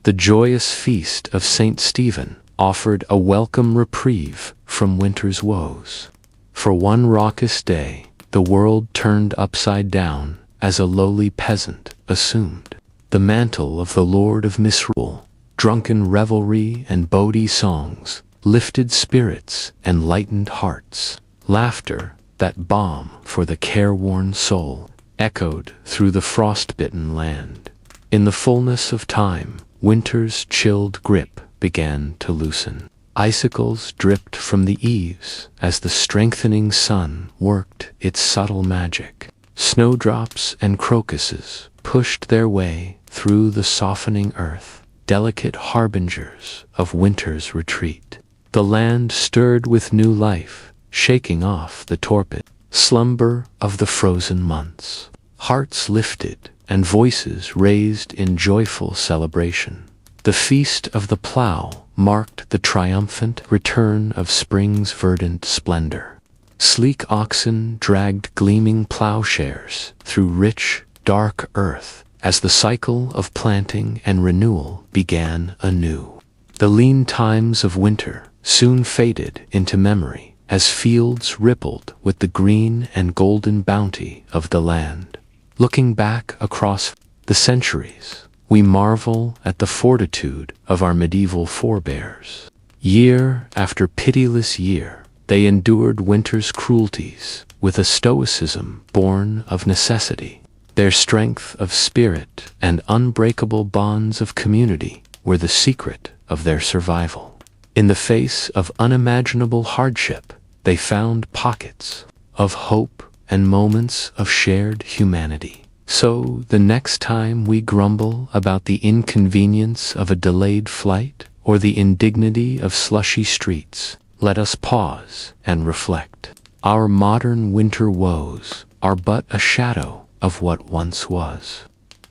The joyous feast of St. Stephen offered a welcome reprieve from winter's woes. For one raucous day, the world turned upside down as a lowly peasant assumed the mantle of the Lord of Misrule. Drunken revelry and bawdy songs lifted spirits and lightened hearts. Laughter, that balm for the careworn soul, echoed through the frostbitten land. In the fullness of time, winter's chilled grip began to loosen. Icicles dripped from the eaves as the strengthening sun worked its subtle magic. Snowdrops and crocuses pushed their way through the softening earth, delicate harbingers of winter's retreat. The land stirred with new life, shaking off the torpid slumber of the frozen months. Hearts lifted and voices raised in joyful celebration. The feast of the plough marked the triumphant return of spring's verdant splendor. Sleek oxen dragged gleaming plowshares through rich, dark earth as the cycle of planting and renewal began anew. The lean times of winter soon faded into memory as fields rippled with the green and golden bounty of the land. Looking back across the centuries, we marvel at the fortitude of our medieval forebears. Year after pitiless year, they endured winter's cruelties with a stoicism born of necessity. Their strength of spirit and unbreakable bonds of community were the secret of their survival. In the face of unimaginable hardship, they found pockets of hope and moments of shared humanity. So, the next time we grumble about the inconvenience of a delayed flight or the indignity of slushy streets, let us pause and reflect. Our modern winter woes are but a shadow of what once was.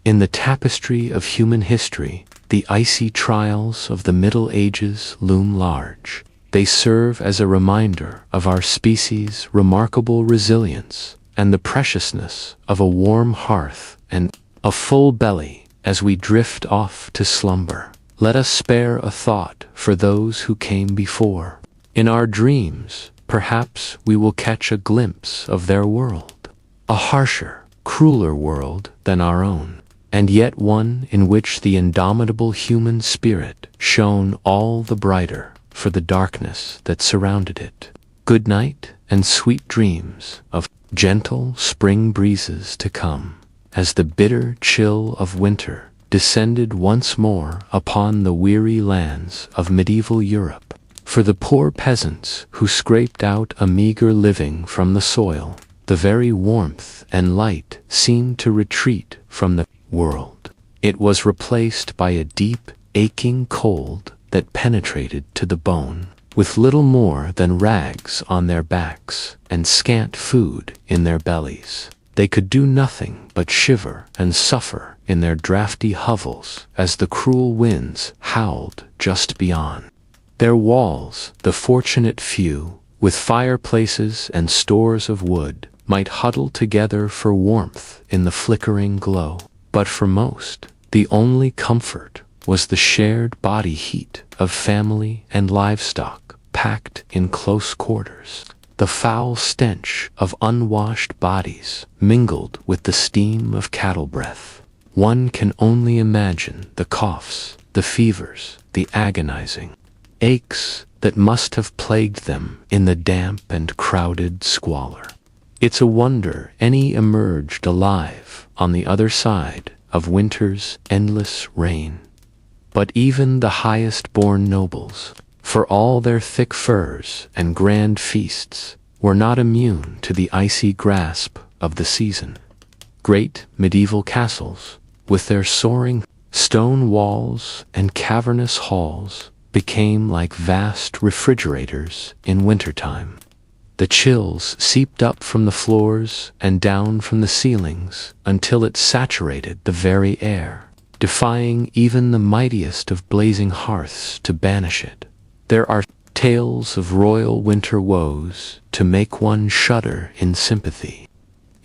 In the tapestry of human history, the icy trials of the Middle Ages loom large. They serve as a reminder of our species' remarkable resilience and the preciousness of a warm hearth and a full belly as we drift off to slumber. Let us spare a thought for those who came before. In our dreams, perhaps we will catch a glimpse of their world, a harsher, crueler world than our own, and yet one in which the indomitable human spirit shone all the brighter for the darkness that surrounded it. Good night and sweet dreams of gentle spring breezes to come, as the bitter chill of winter descended once more upon the weary lands of medieval Europe. For the poor peasants who scraped out a meager living from the soil, the very warmth and light seemed to retreat from the world. It was replaced by a deep, aching cold that penetrated to the bone. With little more than rags on their backs and scant food in their bellies, they could do nothing but shiver and suffer in their drafty hovels as the cruel winds howled just beyond. Their walls, the fortunate few, with fireplaces and stores of wood, might huddle together for warmth in the flickering glow. But for most, the only comfort was the shared body heat of family and livestock packed in close quarters. The foul stench of unwashed bodies mingled with the steam of cattle breath. One can only imagine the coughs, the fevers, the agonizing aches that must have plagued them in the damp and crowded squalor. It's a wonder any emerged alive on the other side of winter's endless reign. But even the highest-born nobles, for all their thick furs and grand feasts, were not immune to the icy grasp of the season. Great medieval castles, with their soaring stone walls and cavernous halls, became like vast refrigerators in wintertime. The chills seeped up from the floors and down from the ceilings until it saturated the very air, defying even the mightiest of blazing hearths to banish it. There are tales of royal winter woes to make one shudder in sympathy.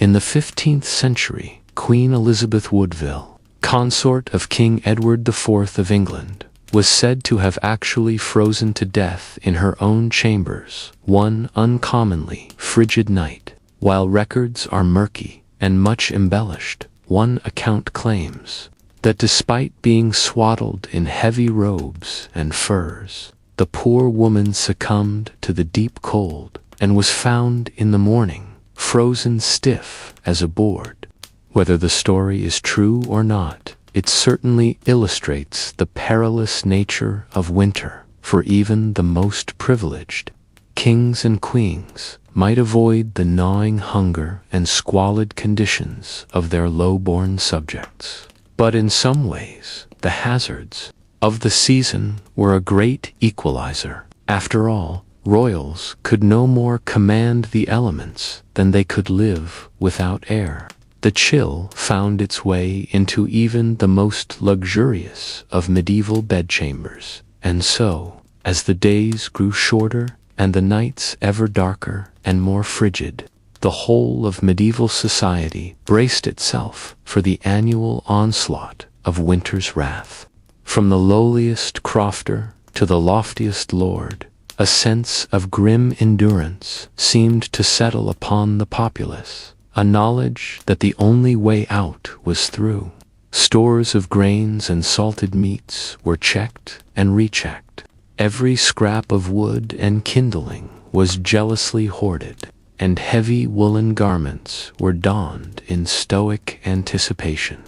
In the 15th century, Queen Elizabeth Woodville, consort of King Edward IV of England, was said to have actually frozen to death in her own chambers one uncommonly frigid night. While records are murky and much embellished, one account claims that despite being swaddled in heavy robes and furs, the poor woman succumbed to the deep cold and was found in the morning, frozen stiff as a board. Whether the story is true or not, it certainly illustrates the perilous nature of winter, for even the most privileged kings and queens might avoid the gnawing hunger and squalid conditions of their low-born subjects. But in some ways, the hazards of the season were a great equalizer. After all, royals could no more command the elements than they could live without air. The chill found its way into even the most luxurious of medieval bedchambers, and so, as the days grew shorter and the nights ever darker and more frigid, the whole of medieval society braced itself for the annual onslaught of winter's wrath. From the lowliest crofter to the loftiest lord, a sense of grim endurance seemed to settle upon the populace, a knowledge that the only way out was through. Stores of grains and salted meats were checked and rechecked. Every scrap of wood and kindling was jealously hoarded, and heavy woolen garments were donned in stoic anticipation.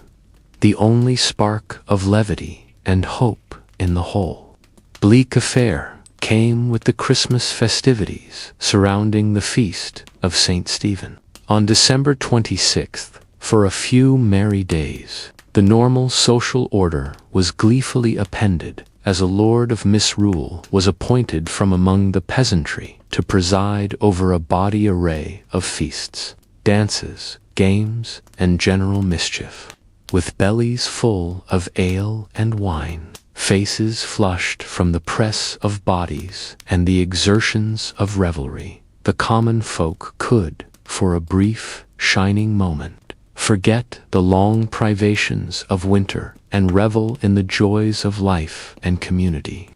The only spark of levity and hope in the whole bleak affair came with the Christmas festivities surrounding the feast of St. Stephen. On December 26th, for a few merry days, the normal social order was gleefully appended as a lord of misrule was appointed from among the peasantry to preside over a body array of feasts, dances, games, and general mischief. With bellies full of ale and wine, faces flushed from the press of bodies and the exertions of revelry, the common folk could, for a brief, shining moment, forget the long privations of winter and revel in the joys of life and community.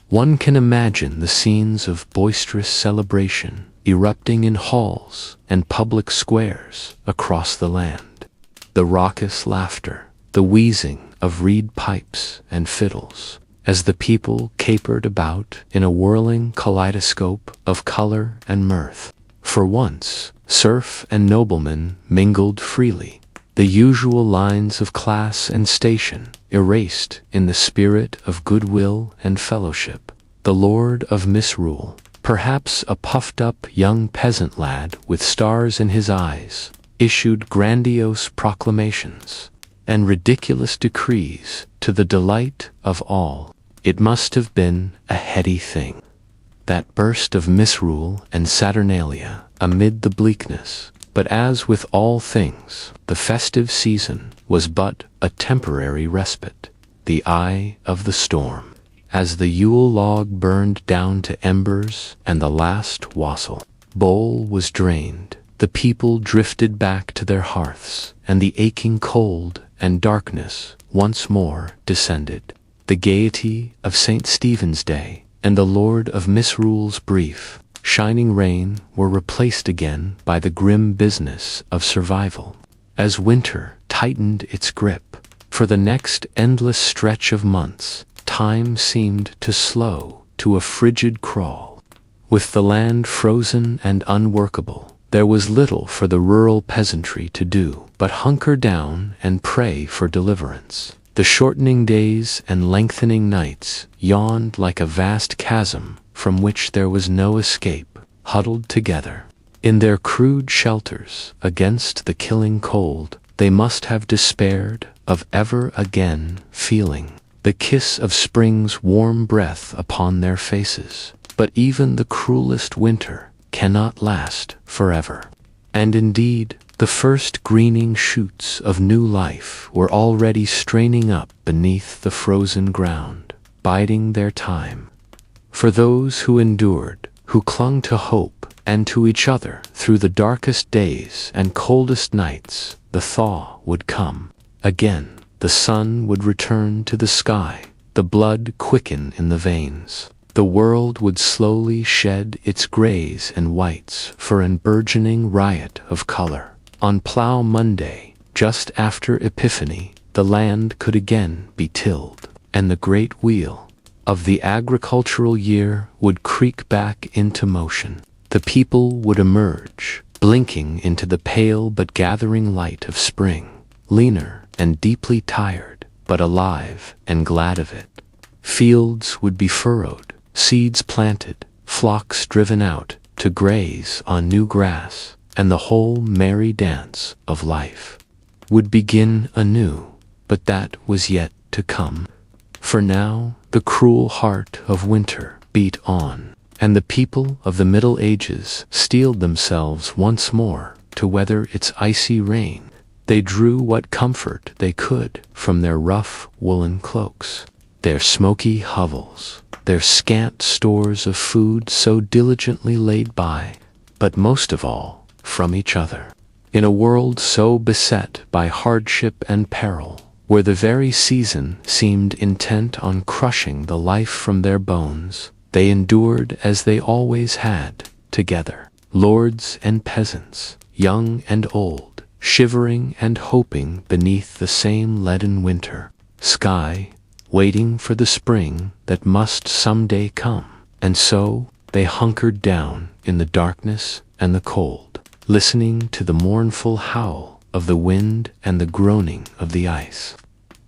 One can imagine the scenes of boisterous celebration erupting in halls and public squares across the land. The raucous laughter, the wheezing of reed pipes and fiddles, as the people capered about in a whirling kaleidoscope of color and mirth. For once, serf and nobleman mingled freely, the usual lines of class and station erased in the spirit of goodwill and fellowship. The lord of misrule, perhaps a puffed-up young peasant lad with stars in his eyes, issued grandiose proclamations and ridiculous decrees to the delight of all. It must have been a heady thing, that burst of misrule and saturnalia amid the bleakness. But as with all things, the festive season was but a temporary respite, the eye of the storm. As the Yule log burned down to embers and the last wassail bowl was drained, the people drifted back to their hearths, and the aching cold and darkness once more descended. The gaiety of St. Stephen's Day and the Lord of Misrule's brief, shining reign were replaced again by the grim business of survival. As winter tightened its grip, for the next endless stretch of months, time seemed to slow to a frigid crawl. With the land frozen and unworkable, there was little for the rural peasantry to do but hunker down and pray for deliverance. The shortening days and lengthening nights yawned like a vast chasm from which there was no escape. Huddled together in their crude shelters against the killing cold, they must have despaired of ever again feeling the kiss of spring's warm breath upon their faces. But even the cruelest winter cannot last forever. And indeed, the first greening shoots of new life were already straining up beneath the frozen ground, biding their time. For those who endured, who clung to hope and to each other through the darkest days and coldest nights, the thaw would come. Again, the sun would return to the sky, the blood quicken in the veins. The world would slowly shed its grays and whites for an burgeoning riot of color. On Plough Monday, just after Epiphany, the land could again be tilled, and the great wheel of the agricultural year would creak back into motion. The people would emerge, blinking into the pale but gathering light of spring, leaner and deeply tired, but alive and glad of it. Fields would be furrowed, seeds planted, flocks driven out to graze on new grass, and the whole merry dance of life would begin anew. But that was yet to come. For now the cruel heart of winter beat on, and the people of the Middle Ages steeled themselves once more to weather its icy reign. They drew what comfort they could from their rough woolen cloaks, their smoky hovels, their scant stores of food so diligently laid by, but most of all, from each other. In a world so beset by hardship and peril, where the very season seemed intent on crushing the life from their bones, they endured as they always had, together, lords and peasants, young and old, shivering and hoping beneath the same leaden winter sky, waiting for the spring that must someday come. And so they hunkered down in the darkness and the cold, listening to the mournful howl of the wind and the groaning of the ice,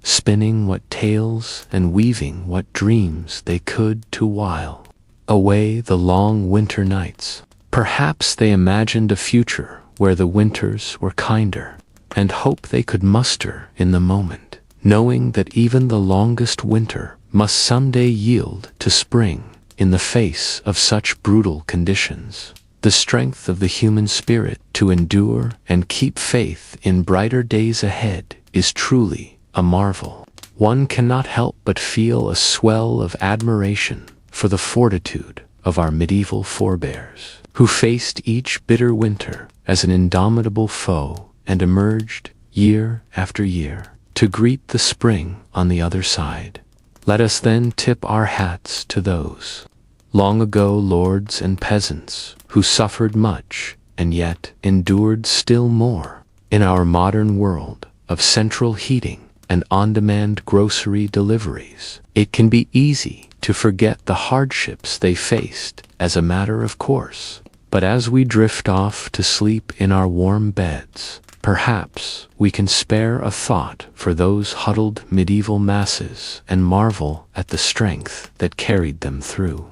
spinning what tales and weaving what dreams they could to while away the long winter nights. Perhaps they imagined a future where the winters were kinder, and hope they could muster in the moment, knowing that even the longest winter must someday yield to spring. In the face of such brutal conditions, the strength of the human spirit to endure and keep faith in brighter days ahead is truly a marvel. One cannot help but feel a swell of admiration for the fortitude of our medieval forebears, who faced each bitter winter as an indomitable foe and emerged, year after year, to greet the spring on the other side. Let us then tip our hats to those long ago lords and peasants who suffered much and yet endured still more. In our modern world of central heating and on-demand grocery deliveries, it can be easy to forget the hardships they faced as a matter of course. But as we drift off to sleep in our warm beds, perhaps we can spare a thought for those huddled medieval masses and marvel at the strength that carried them through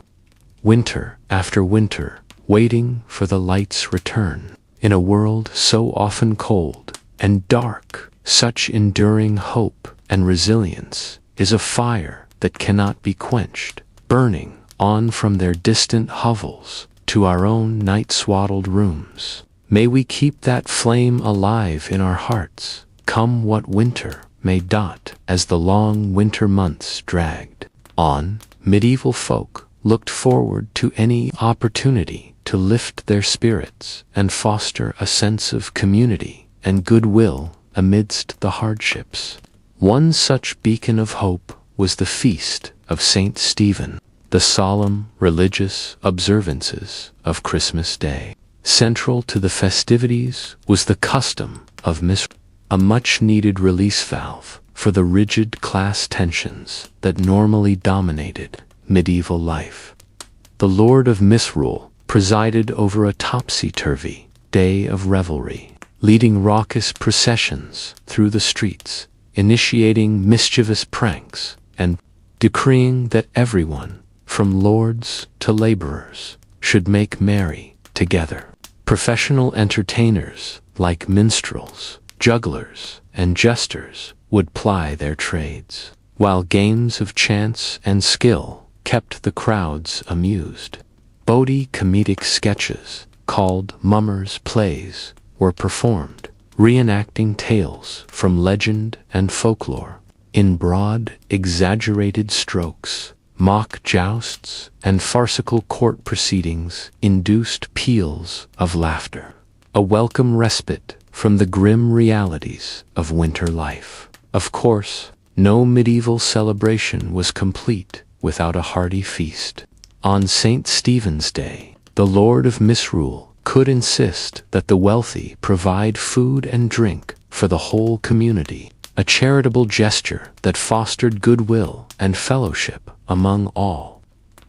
winter after winter, waiting for the light's return. In a world so often cold and dark, such enduring hope and resilience is a fire that cannot be quenched, burning on from their distant hovels to our own night-swaddled rooms. May we keep that flame alive in our hearts, come what winter may dot as the long winter months dragged on. Medieval folk looked forward to any opportunity to lift their spirits and foster a sense of community and goodwill amidst the hardships. One such beacon of hope was the feast of Saint Stephen, the solemn religious observances of Christmas Day. Central to the festivities was the custom of misrule, a much-needed release valve for the rigid class tensions that normally dominated medieval life. The Lord of Misrule presided over a topsy-turvy day of revelry, leading raucous processions through the streets, initiating mischievous pranks, and decreeing that everyone, from lords to laborers, should make merry together. Professional entertainers, like minstrels, jugglers and jesters would ply their trades, while games of chance and skill kept the crowds amused. Bodie comedic sketches, called mummers' plays, were performed, reenacting tales from legend and folklore. In broad, exaggerated strokes, mock jousts and farcical court proceedings induced peals of laughter, a welcome respite from the grim realities of winter life. Of course, no medieval celebration was complete without a hearty feast. On St. Stephen's Day, the Lord of Misrule could insist that the wealthy provide food and drink for the whole community, a charitable gesture that fostered goodwill and fellowship among all.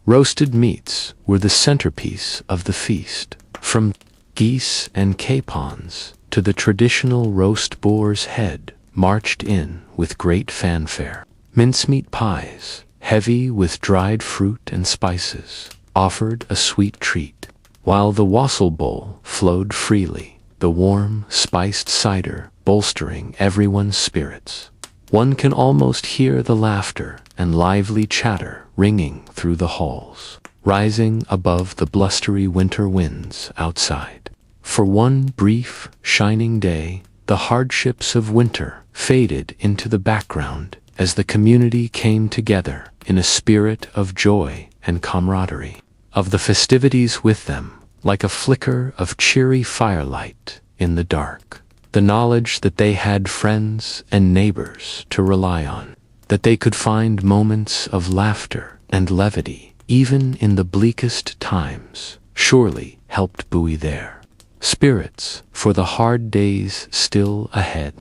Roasted meats were the centerpiece of the feast, from geese and capons to the traditional roast boar's head, marched in with great fanfare. Mincemeat pies, heavy with dried fruit and spices, offered a sweet treat, while the wassail bowl flowed freely, the warm, spiced cider bolstering everyone's spirits. One can almost hear the laughter and lively chatter ringing through the halls, rising above the blustery winter winds outside. For one brief, shining day, the hardships of winter faded into the background as the community came together in a spirit of joy and camaraderie. Of the festivities with them, like a flicker of cheery firelight in the dark, the knowledge that they had friends and neighbors to rely on, that they could find moments of laughter and levity even in the bleakest times, surely helped buoy their spirits for the hard days still ahead.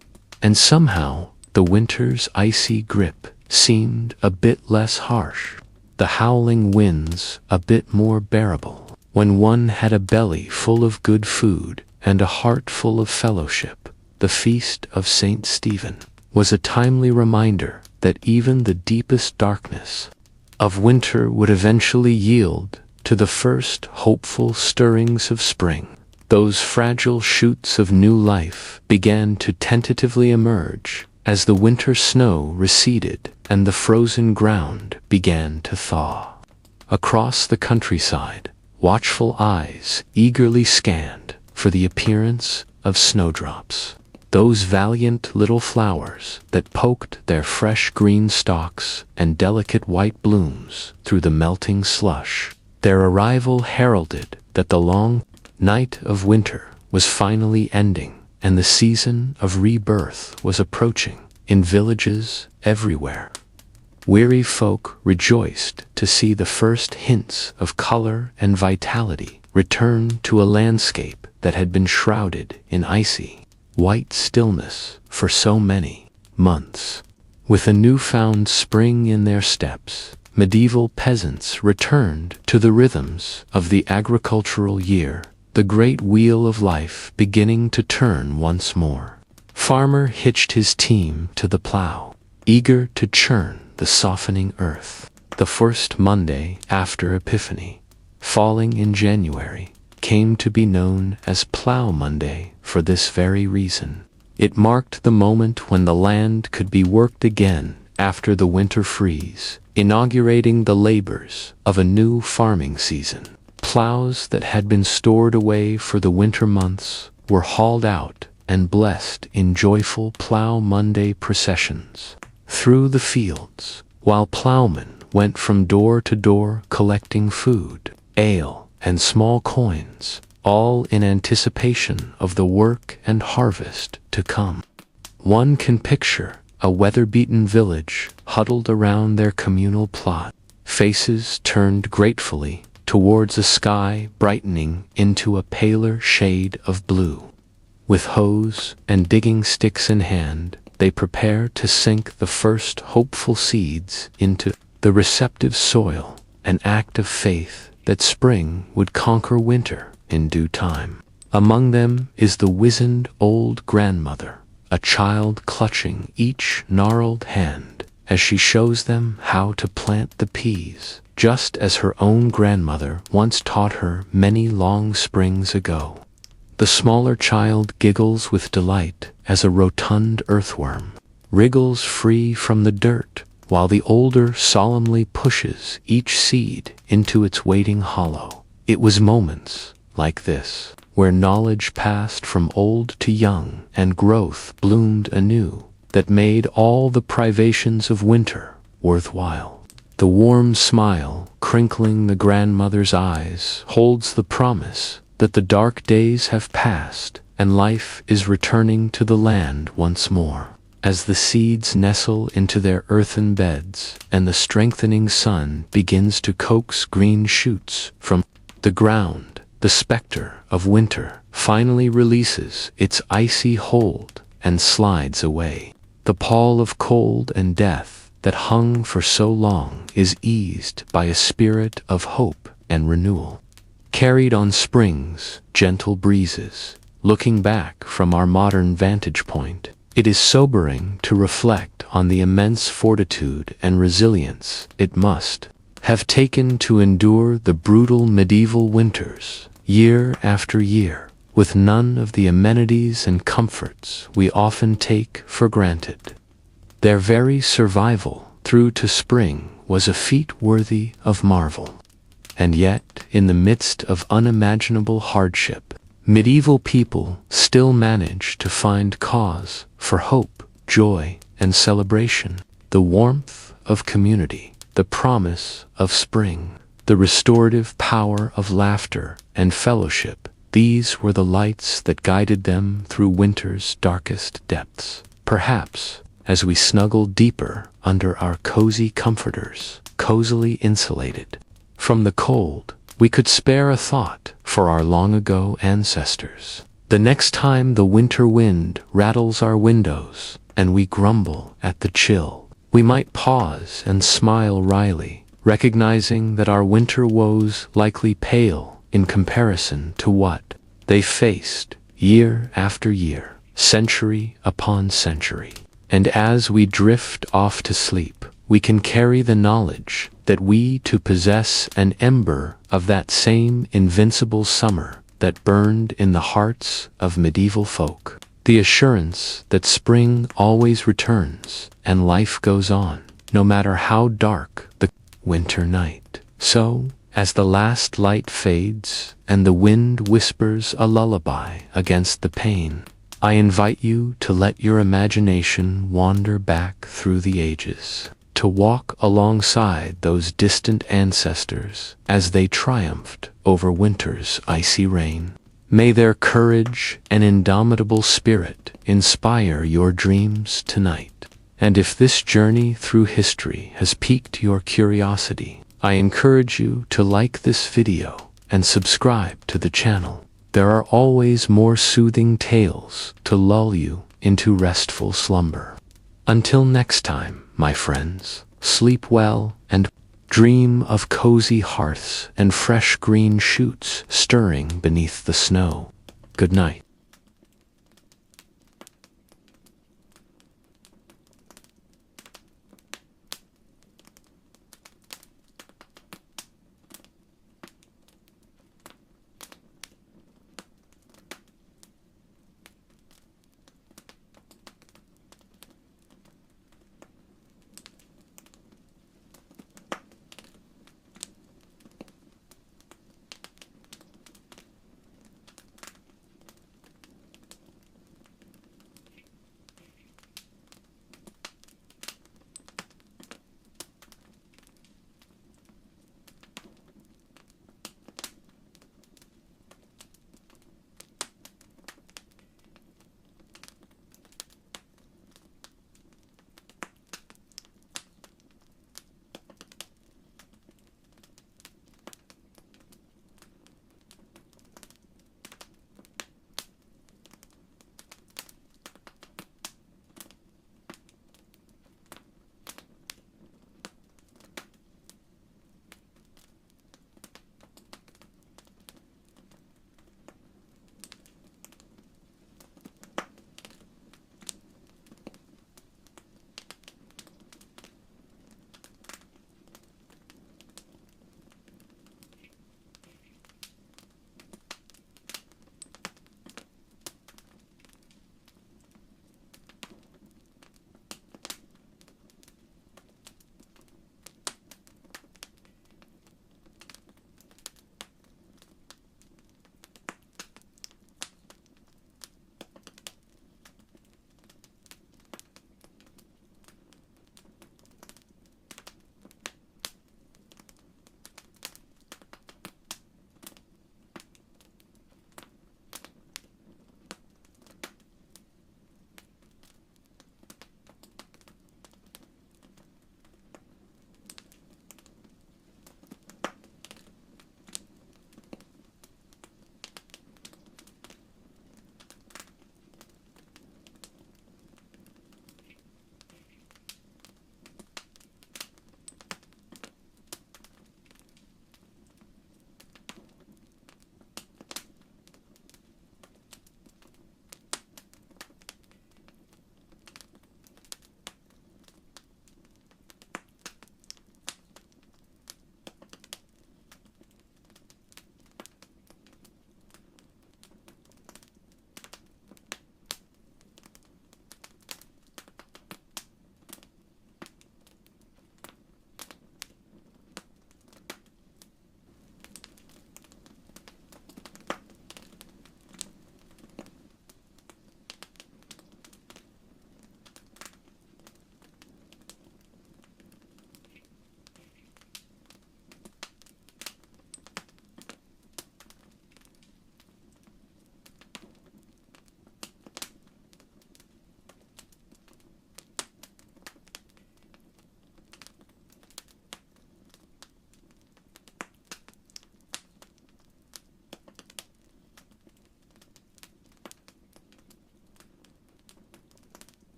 And somehow the winter's icy grip seemed a bit less harsh, the howling winds a bit more bearable, when one had a belly full of good food and a heart full of fellowship. The feast of St. Stephen was a timely reminder that even the deepest darkness of winter would eventually yield to the first hopeful stirrings of spring. Those fragile shoots of new life began to tentatively emerge as the winter snow receded and the frozen ground began to thaw. Across the countryside, watchful eyes eagerly scanned for the appearance of snowdrops, those valiant little flowers that poked their fresh green stalks and delicate white blooms through the melting slush. Their arrival heralded that the long night of winter was finally ending and the season of rebirth was approaching in villages everywhere. Weary folk rejoiced to see the first hints of color and vitality return to a landscape that had been shrouded in icy, white stillness for so many months. With a newfound spring in their steps, medieval peasants returned to the rhythms of the agricultural year, the great wheel of life beginning to turn once more. Farmer hitched his team to the plow, eager to churn the softening earth. The first Monday after Epiphany, falling in January, came to be known as Plow Monday for this very reason. It marked the moment when the land could be worked again after the winter freeze, inaugurating the labors of a new farming season. Plows that had been stored away for the winter months were hauled out and blessed in joyful Plow Monday processions through the fields, while plowmen went from door to door collecting food, ale, and small coins, all in anticipation of the work and harvest to come. One can picture a weather-beaten village huddled around their communal plot, faces turned gratefully towards a sky brightening into a paler shade of blue. With hoes and digging sticks in hand, they prepare to sink the first hopeful seeds into the receptive soil, an act of faith that spring would conquer winter in due time. Among them is the wizened old grandmother, a child clutching each gnarled hand as she shows them how to plant the peas, just as her own grandmother once taught her many long springs ago. The smaller child giggles with delight as a rotund earthworm wriggles free from the dirt, while the older solemnly pushes each seed into its waiting hollow. It was moments like this where knowledge passed from old to young and growth bloomed anew that made all the privations of winter worthwhile. The warm smile crinkling the grandmother's eyes holds the promise that the dark days have passed and life is returning to the land once more. As the seeds nestle into their earthen beds and the strengthening sun begins to coax green shoots from the ground, the specter of winter finally releases its icy hold and slides away. The pall of cold and death that hung for so long is eased by a spirit of hope and renewal. Carried on spring's gentle breezes, looking back from our modern vantage point, it is sobering to reflect on the immense fortitude and resilience it must have taken to endure the brutal medieval winters, year after year, with none of the amenities and comforts we often take for granted. Their very survival through to spring was a feat worthy of marvel. And yet, in the midst of unimaginable hardship, medieval people still managed to find cause for hope, joy, and celebration. The warmth of community, the promise of spring, the restorative power of laughter and fellowship, these were the lights that guided them through winter's darkest depths. Perhaps, as we snuggled deeper under our cozy comforters, cozily insulated from the cold, we could spare a thought for our long-ago ancestors. The next time the winter wind rattles our windows and we grumble at the chill, we might pause and smile wryly, recognizing that our winter woes likely pale in comparison to what they faced year after year, century upon century. And as we drift off to sleep, we can carry the knowledge that we too possess an ember of that same invincible summer that burned in the hearts of medieval folk. The assurance that spring always returns and life goes on, no matter how dark the winter night. So, as the last light fades and the wind whispers a lullaby against the pane, I invite you to let your imagination wander back through the ages, to walk alongside those distant ancestors as they triumphed over winter's icy reign. May their courage and indomitable spirit inspire your dreams tonight. And if this journey through history has piqued your curiosity, I encourage you to like this video and subscribe to the channel. There are always more soothing tales to lull you into restful slumber. Until next time, my friends, sleep well and dream of cozy hearths and fresh green shoots stirring beneath the snow. Good night.